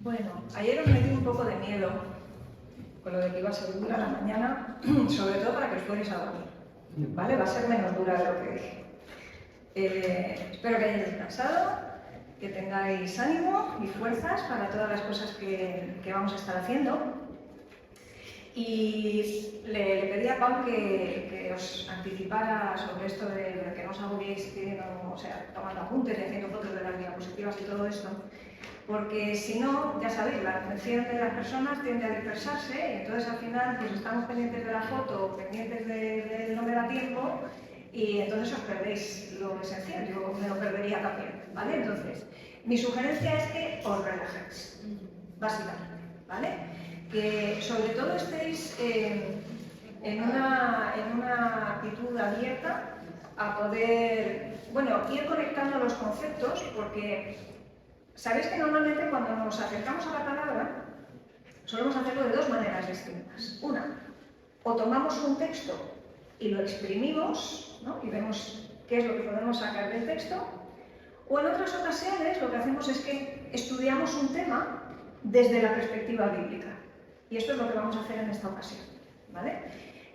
Bueno, ayer os metí un poco de miedo con lo de que iba a ser dura la mañana, sobre todo para que os fuerais a dormir, ¿vale? Va a ser menos dura de lo que dije. Espero que hayáis descansado, que tengáis ánimo y fuerzas para todas las cosas que vamos a estar haciendo. Y le pedí a Pau que os anticipara sobre esto de que no os agobiéis tomando apuntes y haciendo fotos de las diapositivas y todo esto. Porque si no, ya sabéis, la atención de las personas tiende a dispersarse y entonces al final pues estamos pendientes de la foto, pendientes de no me da tiempo y entonces os perdéis lo esencial, yo me lo perdería también, ¿vale? Entonces, mi sugerencia es que os relajéis, básicamente, ¿vale? Que sobre todo estéis en una actitud abierta a poder, ir conectando los conceptos, porque sabéis que normalmente cuando nos acercamos a la palabra solemos hacerlo de dos maneras distintas. Una, o tomamos un texto y lo exprimimos, ¿no? Y vemos qué es lo que podemos sacar del texto, o en otras ocasiones lo que hacemos es que estudiamos un tema desde la perspectiva bíblica. Y esto es lo que vamos a hacer en esta ocasión, ¿vale?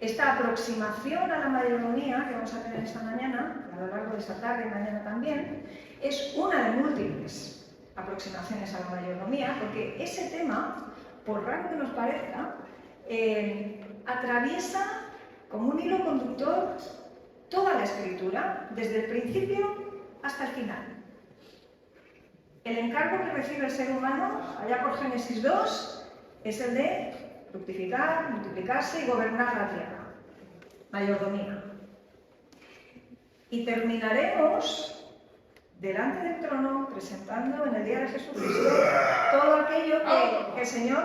Esta aproximación a la mayordomía que vamos a tener esta mañana, a lo largo de esta tarde y mañana también, es una de múltiples aproximaciones a la mayordomía, porque ese tema, por raro que nos parezca, atraviesa como un hilo conductor toda la Escritura, desde el principio hasta el final. El encargo que recibe el ser humano, allá por Génesis 2, es el de fructificar, multiplicarse y gobernar la tierra. Mayordomía. Y terminaremos delante del trono, presentando en el día de Jesucristo todo aquello que el Señor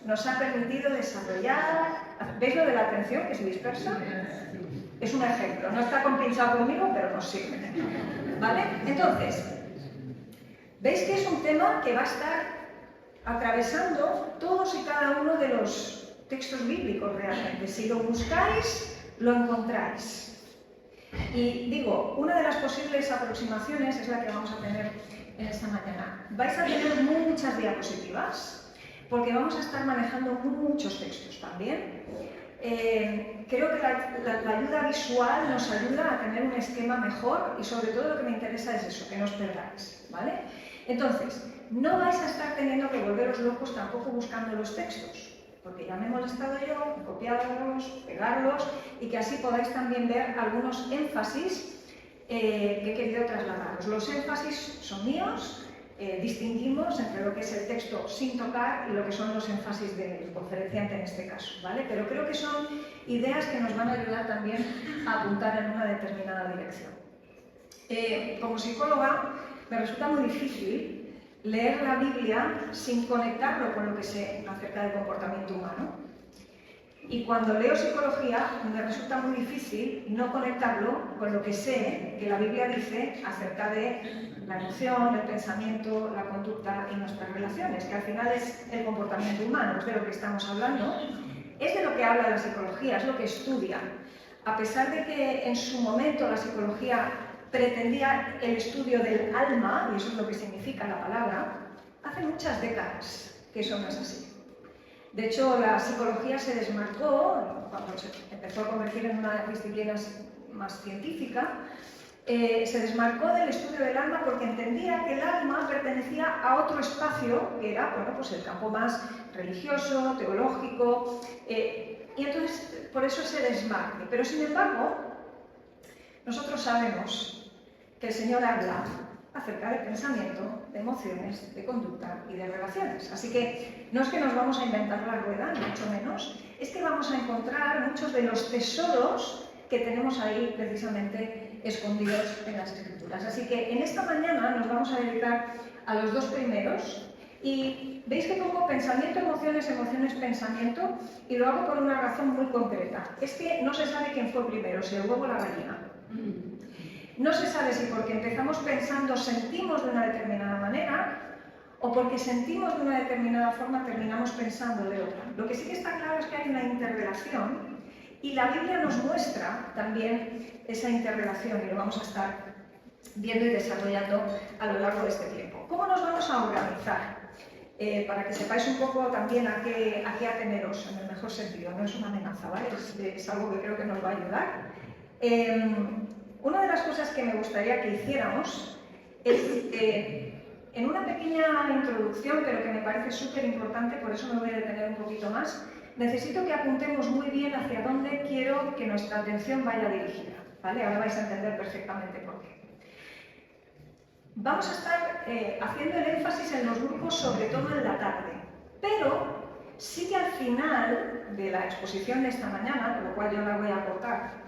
nos ha permitido desarrollar. ¿Veis lo de la atención que se dispersa? Es un ejemplo, no está compinchado conmigo, pero nos sirve, ¿vale? Entonces, veis que es un tema que va a estar atravesando todos y cada uno de los textos bíblicos realmente. Si lo buscáis, lo encontráis. Y digo, una de las posibles aproximaciones es la que vamos a tener en esta mañana. Vais a tener muchas diapositivas, porque vamos a estar manejando muchos textos también. Creo que la ayuda visual nos ayuda a tener un esquema mejor y sobre todo lo que me interesa es eso, que no os perdáis, ¿vale? Entonces, no vais a estar teniendo que volveros locos tampoco buscando los textos, porque ya me he molestado yo, copiarlos, pegarlos y que así podáis también ver algunos énfasis que he querido trasladaros. Los énfasis son míos, distinguimos entre lo que es el texto sin tocar y lo que son los énfasis del conferenciante en este caso, ¿vale? Pero creo que son ideas que nos van a ayudar también a apuntar en una determinada dirección. Como psicóloga, me resulta muy difícil leer la Biblia sin conectarlo con lo que sé acerca del comportamiento humano. Y cuando leo psicología, me resulta muy difícil no conectarlo con lo que sé que la Biblia dice acerca de la emoción, el pensamiento, la conducta y nuestras relaciones, que al final es el comportamiento humano, es de lo que estamos hablando. Es de lo que habla la psicología, es lo que estudia. A pesar de que en su momento la psicología pretendía el estudio del alma, y eso es lo que significa la palabra, hace muchas décadas que eso no es así. De hecho, la psicología se desmarcó, cuando se empezó a convertir en una disciplina más científica, se desmarcó del estudio del alma porque entendía que el alma pertenecía a otro espacio, que era el campo más religioso, teológico, y entonces por eso se desmarque. Pero sin embargo, nosotros sabemos que el Señor habla acerca del pensamiento, de emociones, de conducta y de relaciones. Así que no es que nos vamos a inventar la rueda, ni mucho menos, es que vamos a encontrar muchos de los tesoros que tenemos ahí precisamente escondidos en las Escrituras. Así que en esta mañana nos vamos a dedicar a los dos primeros y veis que pongo pensamiento, emociones, emociones, pensamiento y lo hago por una razón muy concreta. Es que no se sabe quién fue primero, si el huevo o la gallina. No se sabe si porque empezamos pensando sentimos de una determinada manera o porque sentimos de una determinada forma terminamos pensando de otra. Lo que sí que está claro es que hay una interrelación y la Biblia nos muestra también esa interrelación y lo vamos a estar viendo y desarrollando a lo largo de este tiempo. ¿Cómo nos vamos a organizar? para que sepáis un poco también a qué ateneros, en el mejor sentido, no es una amenaza, ¿vale? Es algo que creo que nos va a ayudar. Una de las cosas que me gustaría que hiciéramos es, en una pequeña introducción, pero que me parece súper importante, por eso me voy a detener un poquito más, necesito que apuntemos muy bien hacia dónde quiero que nuestra atención vaya dirigida, ¿vale? Ahora vais a entender perfectamente por qué. Vamos a estar haciendo el énfasis en los grupos, sobre todo en la tarde, pero sí que al final de la exposición de esta mañana, por lo cual yo la voy a cortar,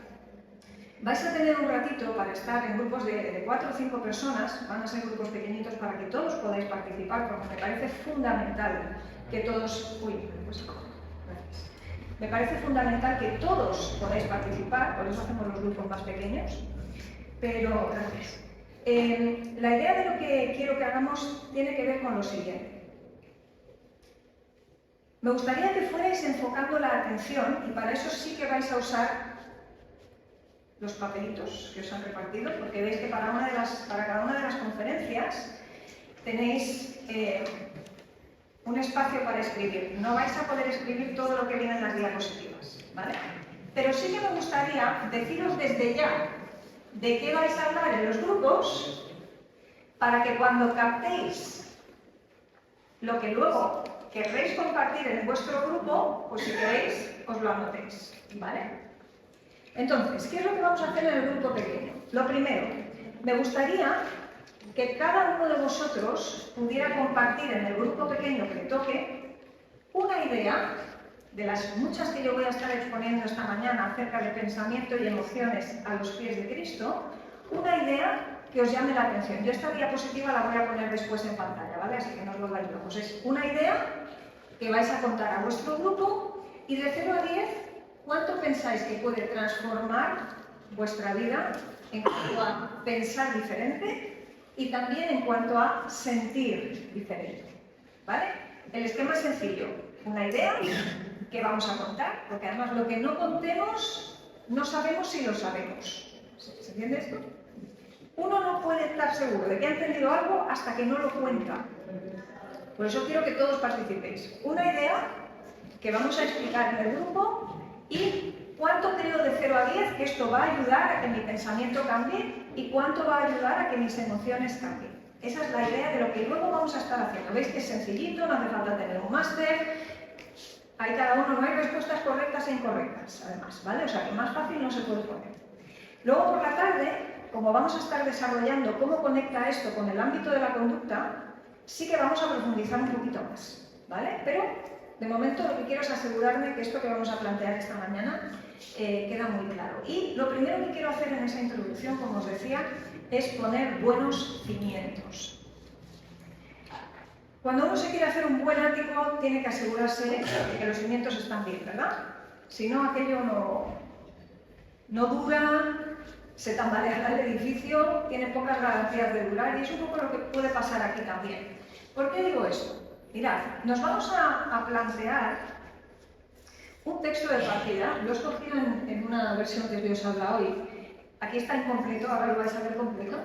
vais a tener un ratito para estar en grupos de 4 o 5 personas, van a ser grupos pequeñitos para que todos podáis participar, porque me parece fundamental que todos... gracias. Me parece fundamental que todos podáis participar, por eso hacemos los grupos más pequeños, pero gracias. La idea de lo que quiero que hagamos tiene que ver con lo siguiente. Me gustaría que fuerais enfocando la atención, y para eso sí que vais a usar los papelitos que os han repartido, porque veis que para cada una de las conferencias tenéis un espacio para escribir. No vais a poder escribir todo lo que viene en las diapositivas, ¿vale? Pero sí que me gustaría deciros desde ya de qué vais a hablar en los grupos, para que cuando captéis lo que luego querréis compartir en vuestro grupo, pues si queréis, os lo anotéis, ¿vale? Entonces, ¿qué es lo que vamos a hacer en el grupo pequeño? Lo primero, me gustaría que cada uno de vosotros pudiera compartir en el grupo pequeño que toque una idea de las muchas que yo voy a estar exponiendo esta mañana acerca de pensamiento y emociones a los pies de Cristo, una idea que os llame la atención. Yo esta diapositiva la voy a poner después en pantalla, ¿vale? Así que no os lo vais locos. Es una idea que vais a contar a vuestro grupo y de 0 a 10, ¿cuánto pensáis que puede transformar vuestra vida en cuanto a pensar diferente y también en cuanto a sentir diferente? ¿Vale? El esquema es sencillo. Una idea que vamos a contar, porque además lo que no contemos no sabemos si lo sabemos. ¿Se entiende esto? Uno no puede estar seguro de que ha entendido algo hasta que no lo cuenta. Por eso quiero que todos participéis. Una idea que vamos a explicar en el grupo y cuánto creo de 0 a 10 que esto va a ayudar a que mi pensamiento cambie y cuánto va a ayudar a que mis emociones cambien. Esa es la idea de lo que luego vamos a estar haciendo. ¿Veis que es sencillito? No hace falta tener un máster. Hay cada uno, no hay respuestas correctas e incorrectas, además, ¿vale? O sea, que más fácil no se puede poner. Luego, por la tarde, como vamos a estar desarrollando cómo conecta esto con el ámbito de la conducta, sí que vamos a profundizar un poquito más, ¿vale? Pero, de momento, lo que quiero es asegurarme que esto que vamos a plantear esta mañana queda muy claro. Y lo primero que quiero hacer en esa introducción, como os decía, es poner buenos cimientos. Cuando uno se quiere hacer un buen ático, tiene que asegurarse de que los cimientos están bien, ¿verdad? Si no, aquello no dura, se tambaleará el edificio, tiene pocas garantías de durar y es un poco lo que puede pasar aquí también. ¿Por qué digo esto? Mirad, nos vamos a plantear un texto de partida. Lo he escogido en una versión que os habla hoy. Aquí está incompleto, ahora lo vais a ver completo.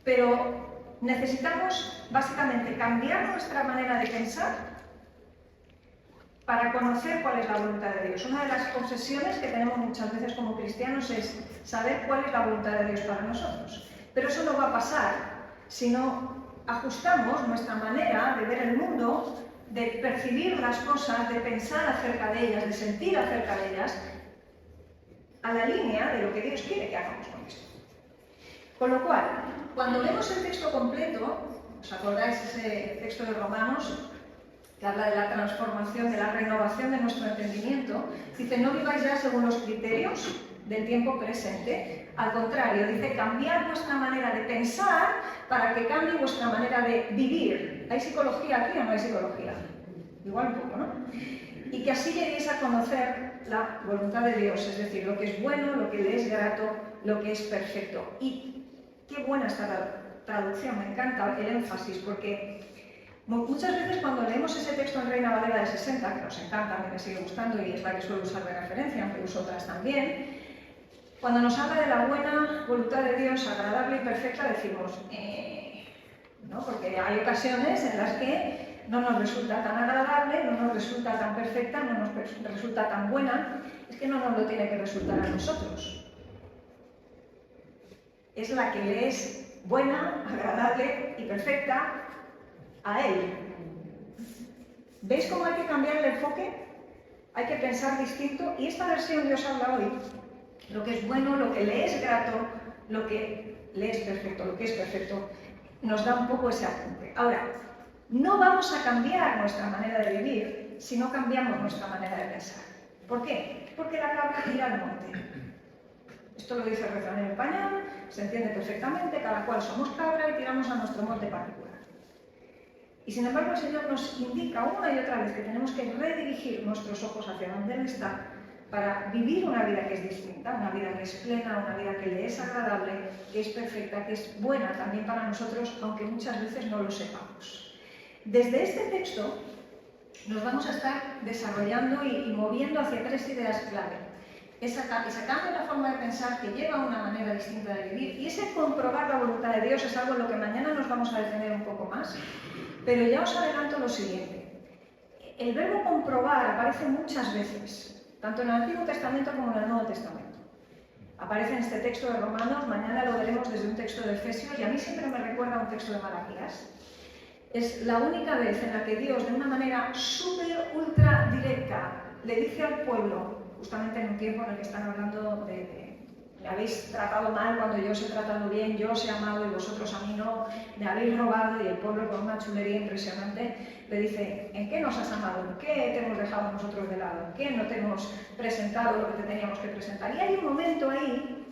Pero necesitamos básicamente cambiar nuestra manera de pensar para conocer cuál es la voluntad de Dios. Una de las obsesiones que tenemos muchas veces como cristianos es saber cuál es la voluntad de Dios para nosotros. Pero eso no va a pasar si no ajustamos nuestra manera de ver el mundo, de percibir las cosas, de pensar acerca de ellas, de sentir acerca de ellas, a la línea de lo que Dios quiere que hagamos con esto. Con lo cual, cuando vemos el texto completo, ¿os acordáis ese texto de Romanos que habla de la transformación, de la renovación de nuestro entendimiento? Dice, no viváis ya según los criterios del tiempo presente. Al contrario, dice, cambiad vuestra manera de pensar para que cambie vuestra manera de vivir. ¿Hay psicología aquí o no hay psicología? Igual un poco, ¿no? Y que así lleguéis a conocer la voluntad de Dios, es decir, lo que es bueno, lo que le es grato, lo que es perfecto. Y qué buena esta traducción, me encanta el énfasis, porque muchas veces cuando leemos ese texto en Reina Valera de 60, que nos encanta, a mí me sigue gustando y es la que suelo usar de referencia, aunque uso otras también, cuando nos habla de la buena voluntad de Dios, agradable y perfecta, decimos, ¿no? Porque hay ocasiones en las que no nos resulta tan agradable, no nos resulta tan perfecta, no nos resulta tan buena, es que no nos lo tiene que resultar a nosotros. Es la que le es buena, agradable y perfecta a Él. ¿Veis cómo hay que cambiar el enfoque? Hay que pensar distinto, y esta versión Dios habla hoy. Lo que es bueno, lo que le es grato, lo que le es perfecto, lo que es perfecto, nos da un poco ese apunte. Ahora, no vamos a cambiar nuestra manera de vivir si no cambiamos nuestra manera de pensar. ¿Por qué? Porque la cabra tira al monte. Esto lo dice el refrán en español, se entiende perfectamente, cada cual somos cabra y tiramos a nuestro monte particular. Y sin embargo el Señor nos indica una y otra vez que tenemos que redirigir nuestros ojos hacia donde Él está para vivir una vida que es distinta, una vida que es plena, una vida que le es agradable, que es perfecta, que es buena también para nosotros, aunque muchas veces no lo sepamos. Desde este texto nos vamos a estar desarrollando y moviendo hacia tres ideas clave. Ese cambio en la forma de pensar que lleva a una manera distinta de vivir, y ese comprobar la voluntad de Dios es algo en lo que mañana nos vamos a detener un poco más, pero ya os adelanto lo siguiente. El verbo comprobar aparece muchas veces, tanto en el Antiguo Testamento como en el Nuevo Testamento. Aparece en este texto de Romanos, mañana lo veremos desde un texto de Efesios, y a mí siempre me recuerda a un texto de Malaquías. Es la única vez en la que Dios, de una manera súper, ultra directa, le dice al pueblo, justamente en un tiempo en el que están hablando me habéis tratado mal cuando yo os he tratado bien, yo os he amado y vosotros a mí no, me habéis robado, y el pueblo con una chulería impresionante le dice, ¿en qué nos has amado? ¿En qué te hemos dejado nosotros de lado? ¿En qué no te hemos presentado lo que te teníamos que presentar? Y hay un momento ahí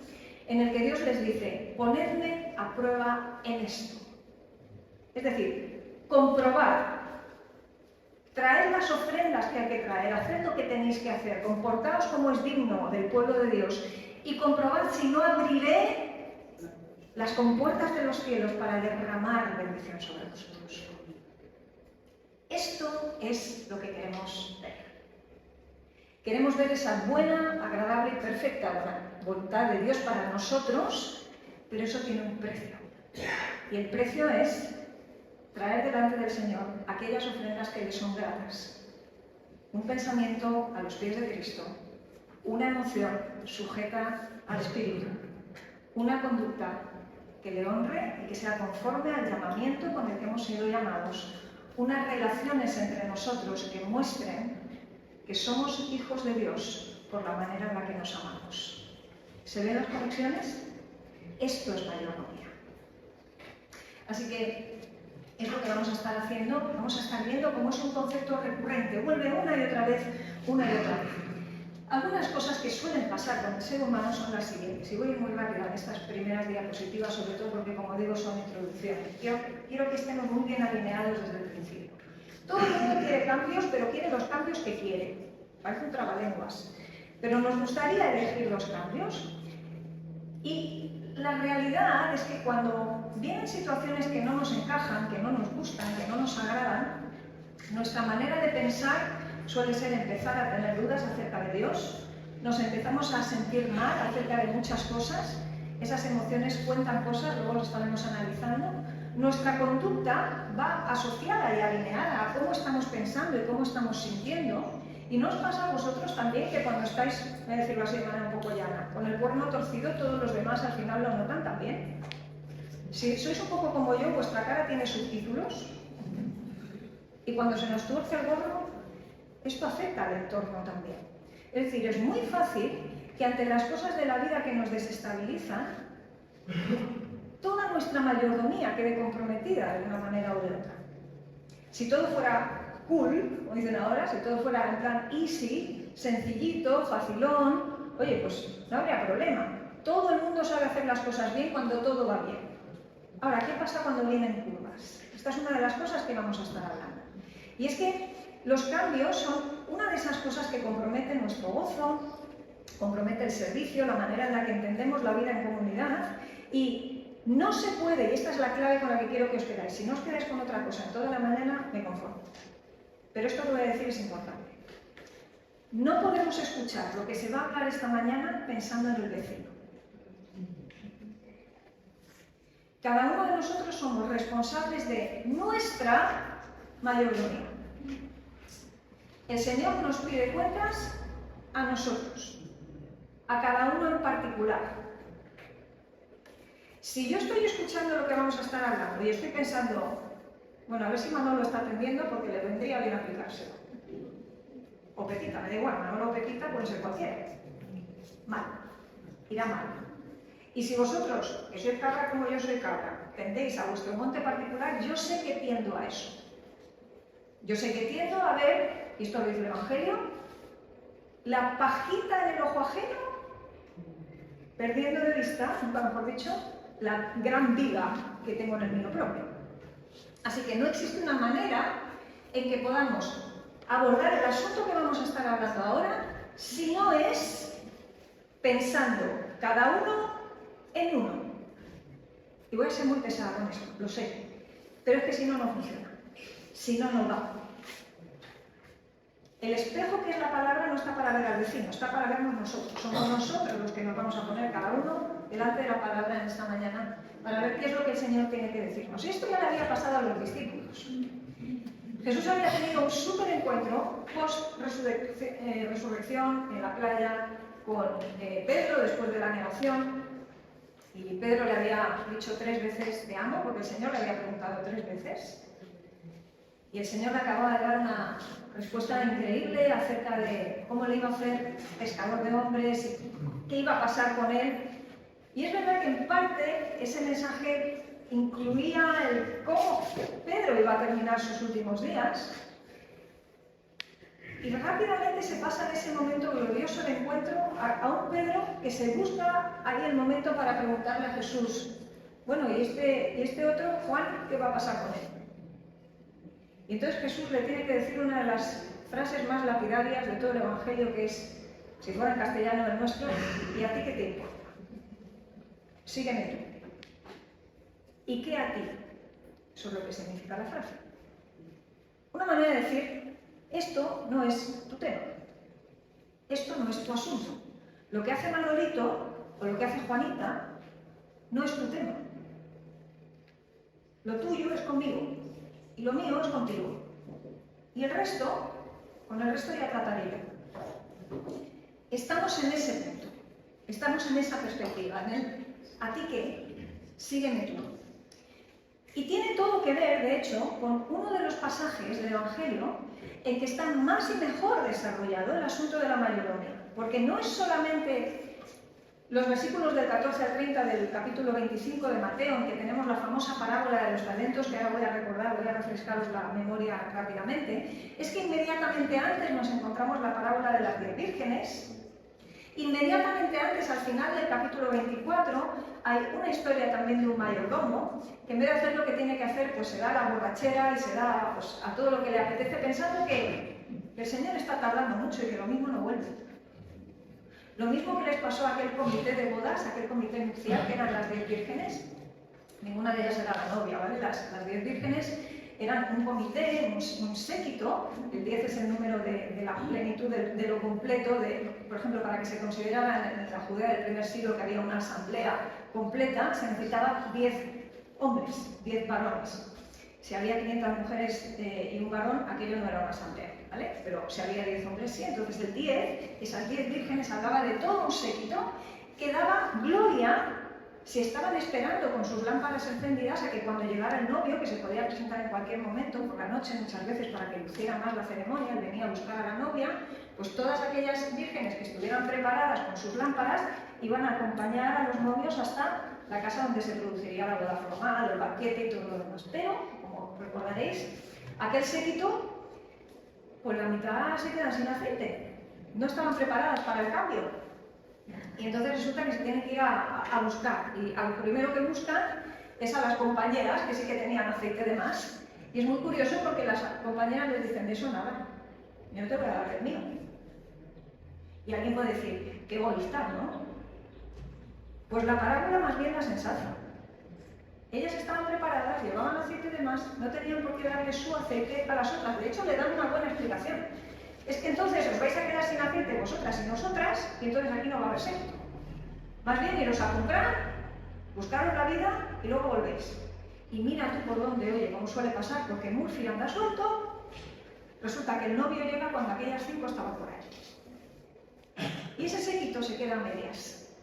en el que Dios les dice, ponedme a prueba en esto. Es decir, comprobad, traed las ofrendas que hay que traer, haced lo que tenéis que hacer, comportaos como es digno del pueblo de Dios, y comprobad si no abriré las compuertas de los cielos para derramar bendición sobre vosotros. Esto es lo que queremos ver. Queremos ver esa buena, agradable y perfecta voluntad de Dios para nosotros, pero eso tiene un precio. Y el precio es traer delante del Señor aquellas ofrendas que le son gratas. Un pensamiento a los pies de Cristo, una emoción sujeta al Espíritu, una conducta que le honre y que sea conforme al llamamiento con el que hemos sido llamados, unas relaciones entre nosotros que muestren que somos hijos de Dios por la manera en la que nos amamos. ¿Se ven las conexiones? Esto es mayordomía. Así que es lo que vamos a estar haciendo, vamos a estar viendo cómo es un concepto recurrente, vuelve una y otra vez, una y otra vez. Algunas cosas que suelen pasar con el ser humano son las siguientes, y voy a ir muy rápido en estas primeras diapositivas, sobre todo porque, como digo, son introducciones. Quiero que estemos muy bien alineados desde el principio. Todo el mundo quiere cambios, pero quiere los cambios que quiere. Parece un trabalenguas. Pero nos gustaría elegir los cambios. Y la realidad es que cuando vienen situaciones que no nos encajan, que no nos gustan, que no nos agradan, nuestra manera de pensar suele ser empezar a tener dudas acerca de Dios, nos empezamos a sentir mal acerca de muchas cosas, esas emociones cuentan cosas, luego las estaremos analizando, nuestra conducta va asociada y alineada a cómo estamos pensando y cómo estamos sintiendo, y ¿no os pasa a vosotros también que cuando estáis, voy a decirlo así de manera un poco llana, con el cuerno torcido, todos los demás al final lo notan también? Si sois un poco como yo, vuestra cara tiene subtítulos, y cuando se nos tuerce el gorro, esto afecta al entorno también. Es decir, es muy fácil que ante las cosas de la vida que nos desestabilizan, toda nuestra mayordomía quede comprometida de una manera u otra. Si todo fuera cool, como dicen ahora, si todo fuera en plan easy, sencillito, facilón, oye, pues no habría problema. Todo el mundo sabe hacer las cosas bien cuando todo va bien. Ahora, ¿qué pasa cuando vienen curvas? Esta es una de las cosas que vamos a estar hablando. Y es que los cambios son una de esas cosas que comprometen nuestro gozo, compromete el servicio, la manera en la que entendemos la vida en comunidad, y no se puede, y esta es la clave con la que quiero que os quedáis, si no os quedáis con otra cosa en toda la mañana, me conformo. Pero esto que voy a decir es importante. No podemos escuchar lo que se va a hablar esta mañana pensando en el vecino. Cada uno de nosotros somos responsables de nuestra mayordomía. El Señor nos pide cuentas a nosotros, a cada uno en particular. Si yo estoy escuchando lo que vamos a estar hablando y estoy pensando, bueno, a ver si Manolo está atendiendo porque le vendría bien aplicárselo. O Pepita, me da igual, Manolo o Pepita puede ser cualquiera. Mal, irá mal. Y si vosotros, que sois cabra como yo soy cabra, tendéis a vuestro monte particular, yo sé que tiendo a eso. Yo sé que tiendo a ver, y esto lo dice el Evangelio, la pajita en el ojo ajeno, perdiendo de vista, nunca mejor dicho, la gran viga que tengo en el mío propio. Así que no existe una manera en que podamos abordar el asunto que vamos a estar hablando ahora si no es pensando cada uno en uno. Y voy a ser muy pesada con esto, lo sé, pero es que si no, no funciona. Si no, no va. El espejo, que es la palabra, no está para ver al vecino, está para vernos nosotros. Somos nosotros los que nos vamos a poner cada uno delante de la palabra en esta mañana para ver qué es lo que el Señor tiene que decirnos. Y esto ya le había pasado a los discípulos. Jesús había tenido un súper encuentro post-resurrección en la playa con Pedro después de la negación. Y Pedro le había dicho 3 veces te amo, porque el Señor le había preguntado 3 veces. Y el Señor le acababa de dar una respuesta increíble acerca de cómo le iba a hacer pescador de hombres y qué iba a pasar con él. Y es verdad que en parte ese mensaje incluía el cómo Pedro iba a terminar sus últimos días. Y rápidamente se pasa en ese momento glorioso de encuentro a un Pedro que se busca ahí el momento para preguntarle a Jesús, bueno, ¿y este otro, Juan, qué va a pasar con él? Y entonces Jesús le tiene que decir una de las frases más lapidarias de todo el Evangelio, que es, si fuera en castellano el nuestro, ¿y a ti qué te importa? Sígueme tú. ¿Y qué a ti? Eso es lo que significa la frase. Una manera de decir, esto no es tu tema. Esto no es tu asunto. Lo que hace Manolito o lo que hace Juanita no es tu tema. Lo tuyo es conmigo y lo mío es contigo. Y el resto, con el resto ya trataré yo. Estamos en ese punto. Estamos en esa perspectiva. En el, ¿a ti qué? Sígueme tú. Y tiene todo que ver, de hecho, con uno de los pasajes del Evangelio en que está más y mejor desarrollado el asunto de la mayordomía. Porque no es solamente los versículos del 14 al 30 del capítulo 25 de Mateo, en que tenemos la famosa parábola de los talentos, que ahora voy a recordar, voy a refrescaros la memoria rápidamente, es que inmediatamente antes nos encontramos la parábola de las 10 vírgenes. Inmediatamente antes, al final del capítulo 24, hay una historia también de un mayordomo que en vez de hacer lo que tiene que hacer, pues se da a la borrachera y se da pues, a todo lo que le apetece, pensando que el Señor está tardando mucho y que lo mismo no vuelve. Lo mismo que les pasó a aquel comité de bodas, aquel comité nupcial, que eran las 10 vírgenes. Ninguna de ellas era la novia, ¿vale? Las 10 vírgenes eran un comité, un séquito. El 10 es el número de la plenitud de lo completo. Por ejemplo, para que se considerara en la Judea del primer siglo que había una asamblea completa, se necesitaban 10 hombres, 10 varones. Si había 500 mujeres y un varón, aquello no era una asamblea, ¿vale? Pero si había 10 hombres, sí. Entonces el 10, esas 10 vírgenes, hablaba de todo un séquito que daba gloria si estaban esperando con sus lámparas encendidas a que cuando llegara el novio, que se podía presentar en cualquier momento, por la noche muchas veces para que luciera más la ceremonia, él venía a buscar a la novia, pues todas aquellas vírgenes que estuvieran preparadas con sus lámparas iban a acompañar a los novios hasta la casa donde se produciría la boda formal, el banquete y todo lo demás. Pero, como recordaréis, aquel séquito, pues la mitad se quedan sin aceite. No estaban preparadas para el cambio. Y entonces resulta que se tienen que ir a buscar. Y a lo primero que buscan es a las compañeras, que sí que tenían aceite de más. Y es muy curioso porque las compañeras les dicen, de eso nada, yo no te voy a dar el mío. Y alguien puede decir, qué egoísta, ¿no? Pues la parábola más bien la sensata. Ellas estaban preparadas, llevaban aceite de más, no tenían por qué darle su aceite a las otras. De hecho, le dan una buena explicación. Es que entonces os vais a quedar sin aceite vosotras y nosotras, y entonces aquí no va a haber séquito. Más bien iros a comprar, buscaros la vida y luego volvéis. y mira tú por dónde, oye, como suele pasar, porque Murphy anda suelto, resulta que el novio llega cuando aquellas 5 estaban por ahí. Y ese séquito se queda a medias.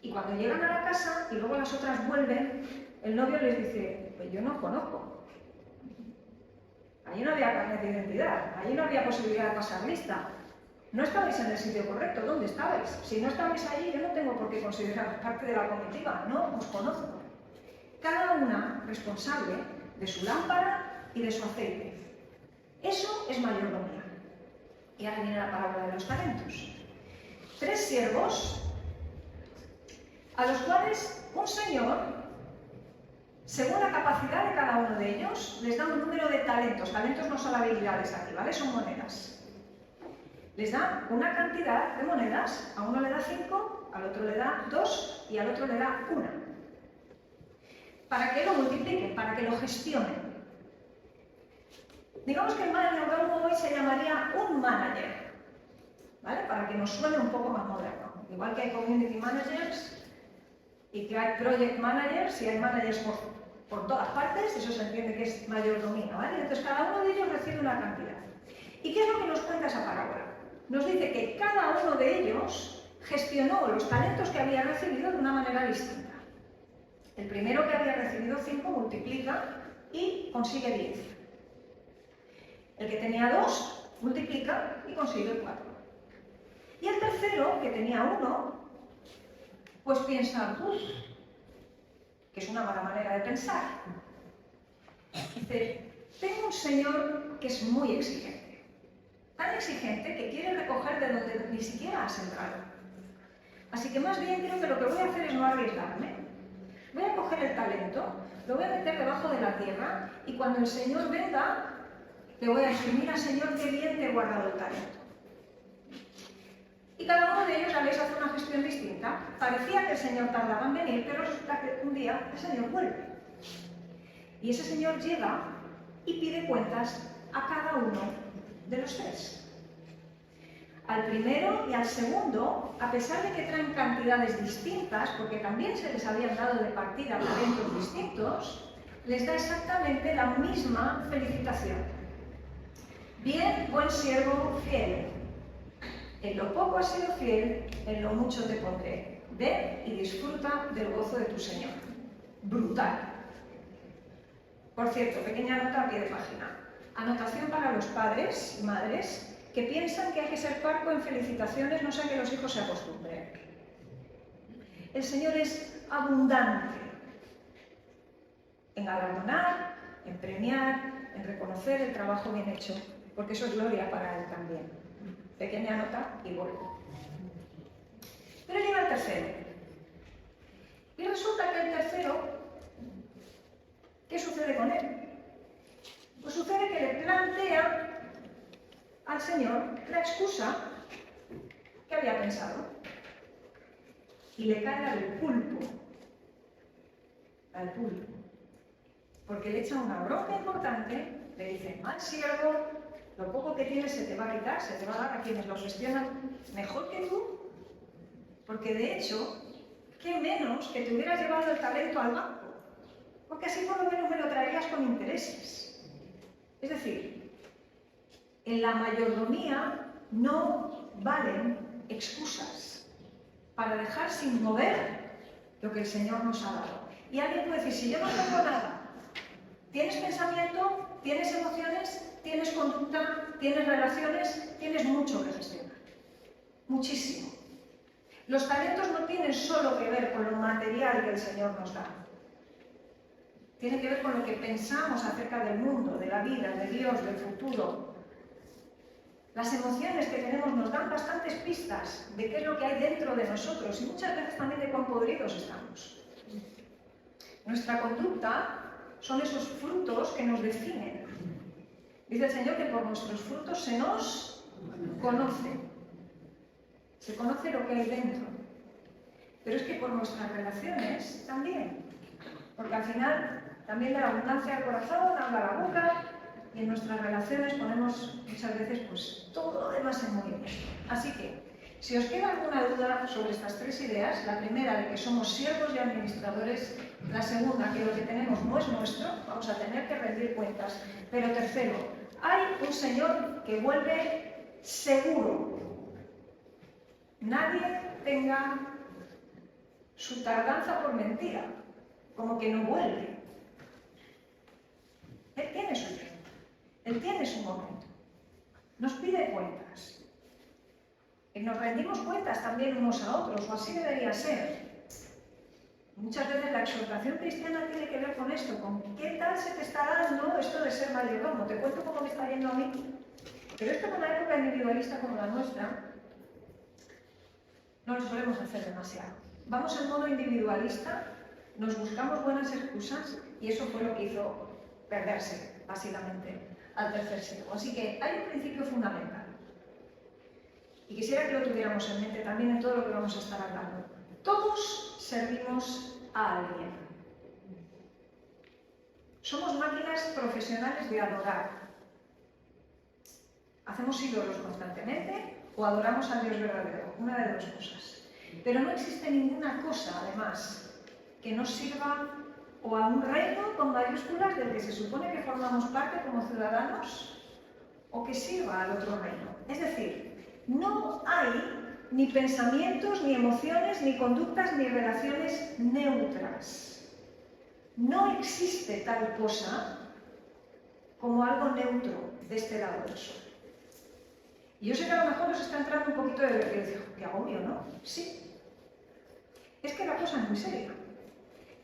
Y cuando llegan a la casa y luego las otras vuelven, el novio les dice, pues yo no os conozco. Allí no había carnet de identidad, allí no había posibilidad de pasar lista. No estabais en el sitio correcto, ¿dónde estabais? Si no estabais allí, yo no tengo por qué consideraros parte de la comitiva, no os conozco. Cada una responsable de su lámpara y de su aceite. Eso es mayordomía. Y ahora viene la parábola de los talentos. 3 siervos, a los cuales un señor, según la capacidad de cada uno de ellos, les da un número de talentos. Talentos no son habilidades aquí, ¿vale? Son monedas. Les da una cantidad de monedas, a uno le da 5, al otro le da 2 y al otro le da 1. Para que lo multipliquen, para que lo gestionen. Digamos que el mayordomo hoy se llamaría un manager, ¿vale? Para que nos suene un poco más moderno. Igual que hay community managers y que hay project managers y hay managers por todas partes, eso se entiende que es mayordomía, ¿vale? Entonces cada uno de ellos recibe una cantidad. ¿Y qué es lo que nos cuenta esa parábola? Nos dice que cada uno de ellos gestionó los talentos que había recibido de una manera distinta. El primero que había recibido 5 multiplica y consigue 10. El que tenía 2 multiplica y consigue 4. Y el tercero, que tenía 1, pues piensa, que es una mala manera de pensar. Dice, tengo un señor que es muy exigente. Tan exigente que quiere recoger de donde ni siquiera has entrado. Así que más bien creo que lo que voy a hacer es no arriesgarme. Voy a coger el talento, lo voy a meter debajo de la tierra y cuando el Señor venga, le voy a decir, mira Señor, qué bien te he guardado el talento. Y cada uno de ellos, a veces, hace una gestión distinta. Parecía que el Señor tardaba en venir, pero resulta que un día el Señor vuelve. Y ese Señor llega y pide cuentas a cada uno de los 3. Al primero y al segundo, a pesar de que traen cantidades distintas, porque también se les habían dado de partida talentos distintos, les da exactamente la misma felicitación. Bien, buen siervo fiel. En lo poco has sido fiel, en lo mucho te pondré. Ve y disfruta del gozo de tu Señor. Brutal. Por cierto, pequeña nota a pie de página. Anotación para los padres y madres que piensan que hay que ser parco en felicitaciones, no sea que los hijos se acostumbren. El Señor es abundante en galardonar, en premiar, en reconocer el trabajo bien hecho, porque eso es gloria para Él también. Pequeña nota y vuelvo. Pero llega el tercero. Y resulta que el tercero, ¿qué sucede con él? Pues sucede que le plantea al Señor la excusa que había pensado. Y le cae la del pulpo. Al pulpo. Porque le echa una bronca importante, le dice, mal siervo, lo poco que tienes se te va a quitar, se te va a dar a quienes lo gestionan mejor que tú. Porque de hecho, ¿qué menos que te hubieras llevado el talento al banco? Porque así por lo menos me lo traerías con intereses. Es decir, en la mayordomía no valen excusas para dejar sin mover lo que el Señor nos ha dado. Y alguien puede decir, si yo no tengo nada, tienes pensamiento, tienes emociones, tienes conducta, tienes relaciones, tienes mucho que gestionar. Muchísimo. Los talentos no tienen solo que ver con lo material que el Señor nos da. Tiene que ver con lo que pensamos acerca del mundo, de la vida, de Dios, del futuro. Las emociones que tenemos nos dan bastantes pistas de qué es lo que hay dentro de nosotros y muchas veces también de cuán podridos estamos. Nuestra conducta son esos frutos que nos definen. Dice el Señor que por nuestros frutos se nos conoce. Se conoce lo que hay dentro. Pero es que por nuestras relaciones también. Porque al final también de la abundancia del corazón habla la boca y en nuestras relaciones ponemos muchas veces pues todo lo demás en movimiento. Así que, si os queda alguna duda sobre estas 3 ideas, la primera de que somos siervos y administradores La segunda, que lo que tenemos no es nuestro, vamos a tener que rendir cuentas. Pero tercero, hay un Señor que vuelve seguro. Nadie tenga su tardanza por mentira, como que no vuelve. Él tiene su tiempo, Él tiene su momento. Nos pide cuentas. Y nos rendimos cuentas también unos a otros, o así debería ser. Muchas veces la exhortación cristiana tiene que ver con esto, con qué tal se te está dando esto de ser mayordomo. Te cuento cómo me está yendo a mí. Pero esto con una época individualista como la nuestra, no lo solemos hacer demasiado. Vamos en modo individualista, nos buscamos buenas excusas y eso fue lo que hizo perderse, básicamente, al tercer siervo. Así que hay un principio fundamental. Y quisiera que lo tuviéramos en mente también en todo lo que vamos a estar hablando. Todos servimos a alguien. Somos máquinas profesionales de adorar. Hacemos ídolos constantemente o adoramos al Dios verdadero, una de las dos cosas. Pero no existe ninguna cosa, además, que nos sirva o a un reino con mayúsculas del que se supone que formamos parte como ciudadanos o que sirva al otro reino. Es decir, no hay ni pensamientos, ni emociones, ni conductas, ni relaciones neutras. No existe tal cosa como algo neutro de este lado del sol. Y yo sé que a lo mejor os está entrando un poquito de vértigo. Qué agobio, ¿no? Sí. Es que la cosa es muy seria.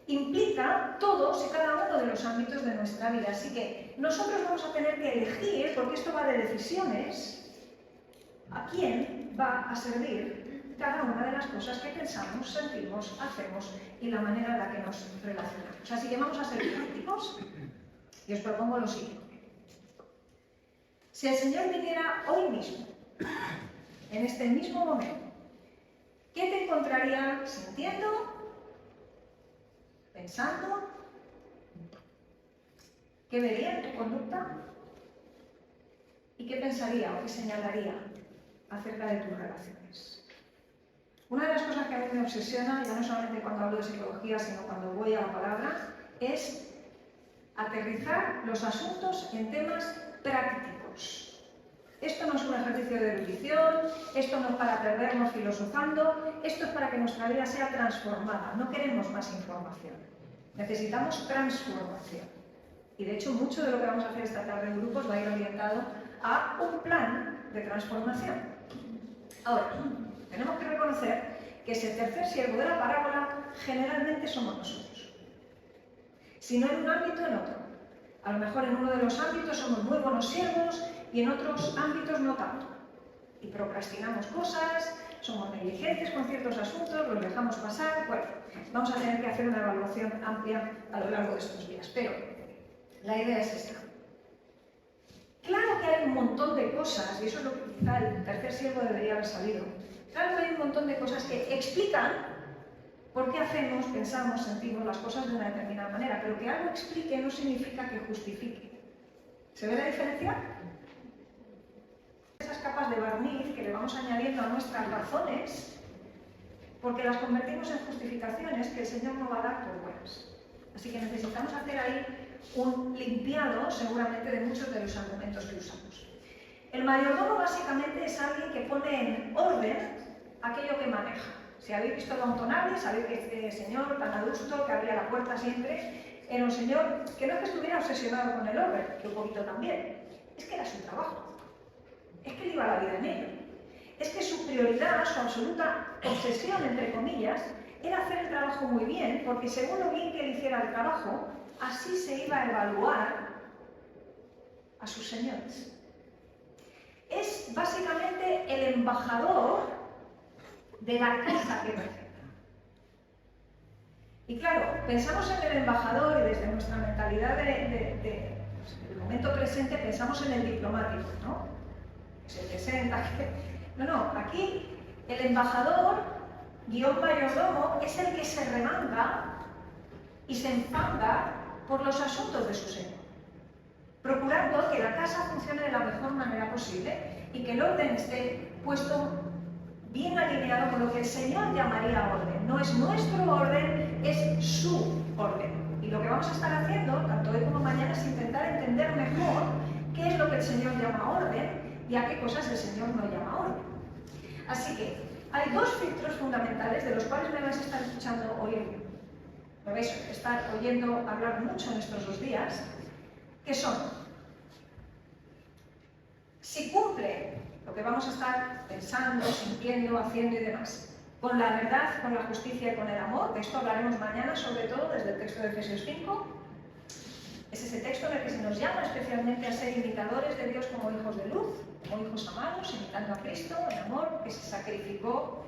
Implica todos y cada uno de los ámbitos de nuestra vida. Así que nosotros vamos a tener que elegir, porque esto va de decisiones, a quién va a servir cada una de las cosas que pensamos, sentimos, hacemos y la manera en la que nos relacionamos. Así que vamos a ser prácticos y os propongo lo siguiente. Si el Señor viniera hoy mismo, en este mismo momento, ¿qué te encontraría sintiendo, pensando? ¿Qué vería en tu conducta? ¿Y qué pensaría o qué señalaría acerca de tus relaciones? Una de las cosas que a mí me obsesiona, ya no solamente cuando hablo de psicología, sino cuando voy a la palabra, es aterrizar los asuntos en temas prácticos. Esto no es un ejercicio de erudición, esto no es para perdernos filosofando, esto es para que nuestra vida sea transformada. No queremos más información, necesitamos transformación. Y de hecho, mucho de lo que vamos a hacer esta tarde en grupos va a ir orientado a un plan de transformación. Ahora, tenemos que reconocer que ese tercer siervo de la parábola generalmente somos nosotros. Si no en un ámbito, en otro. A lo mejor en uno de los ámbitos somos muy buenos siervos y en otros ámbitos no tanto. Y procrastinamos cosas, somos negligentes con ciertos asuntos, los dejamos pasar. Bueno, vamos a tener que hacer una evaluación amplia a lo largo de estos días. Pero la idea es esta. Claro que hay un montón de cosas, y eso es lo que quizá el tercer siervo debería haber sabido. Claro que hay un montón de cosas que explican por qué hacemos, pensamos, sentimos las cosas de una determinada manera, pero que algo explique no significa que justifique. ¿Se ve la diferencia? Esas capas de barniz que le vamos añadiendo a nuestras razones, porque las convertimos en justificaciones que el Señor no va a dar por buenas. Así que necesitamos hacer ahí un limpiado, seguramente, de muchos de los argumentos que usamos. El mayordomo básicamente es alguien que pone en orden aquello que maneja. Si habéis visto Downton, sabéis que este señor tan adusto, que abría la puerta siempre, era un señor que no es que estuviera obsesionado con el orden, que un poquito también, es que era su trabajo, es que él iba la vida en ello. Es que su prioridad, su absoluta obsesión, entre comillas, era hacer el trabajo muy bien, porque según lo bien que él hiciera el trabajo, así se iba a evaluar a sus señores. Es básicamente el embajador de la casa que representa. Y claro, pensamos en el embajador y desde nuestra mentalidad del momento presente pensamos en el diplomático, ¿no? Que se presenta, No, aquí el embajador, guión mayordomo, es el que se remanga y se enfanga por los asuntos de su señor, procurando que la casa funcione de la mejor manera posible y que el orden esté puesto bien alineado con lo que el Señor llamaría orden. No es nuestro orden, orden, es su orden. Y lo que vamos a estar haciendo, tanto hoy como mañana, es intentar entender mejor qué es lo que el Señor llama orden y a qué cosas el Señor no llama orden. Así que hay dos filtros fundamentales de los cuales me vais a estar escuchando hoy. Me vais a estar oyendo hablar mucho en estos 2 días, que son: si cumple lo que vamos a estar pensando, sintiendo, haciendo y demás, con la verdad, con la justicia y con el amor. De esto hablaremos mañana, sobre todo desde el texto de Efesios 5. Es ese texto en el que se nos llama especialmente a ser imitadores de Dios como hijos de luz, como hijos amados, imitando a Cristo, el amor que se sacrificó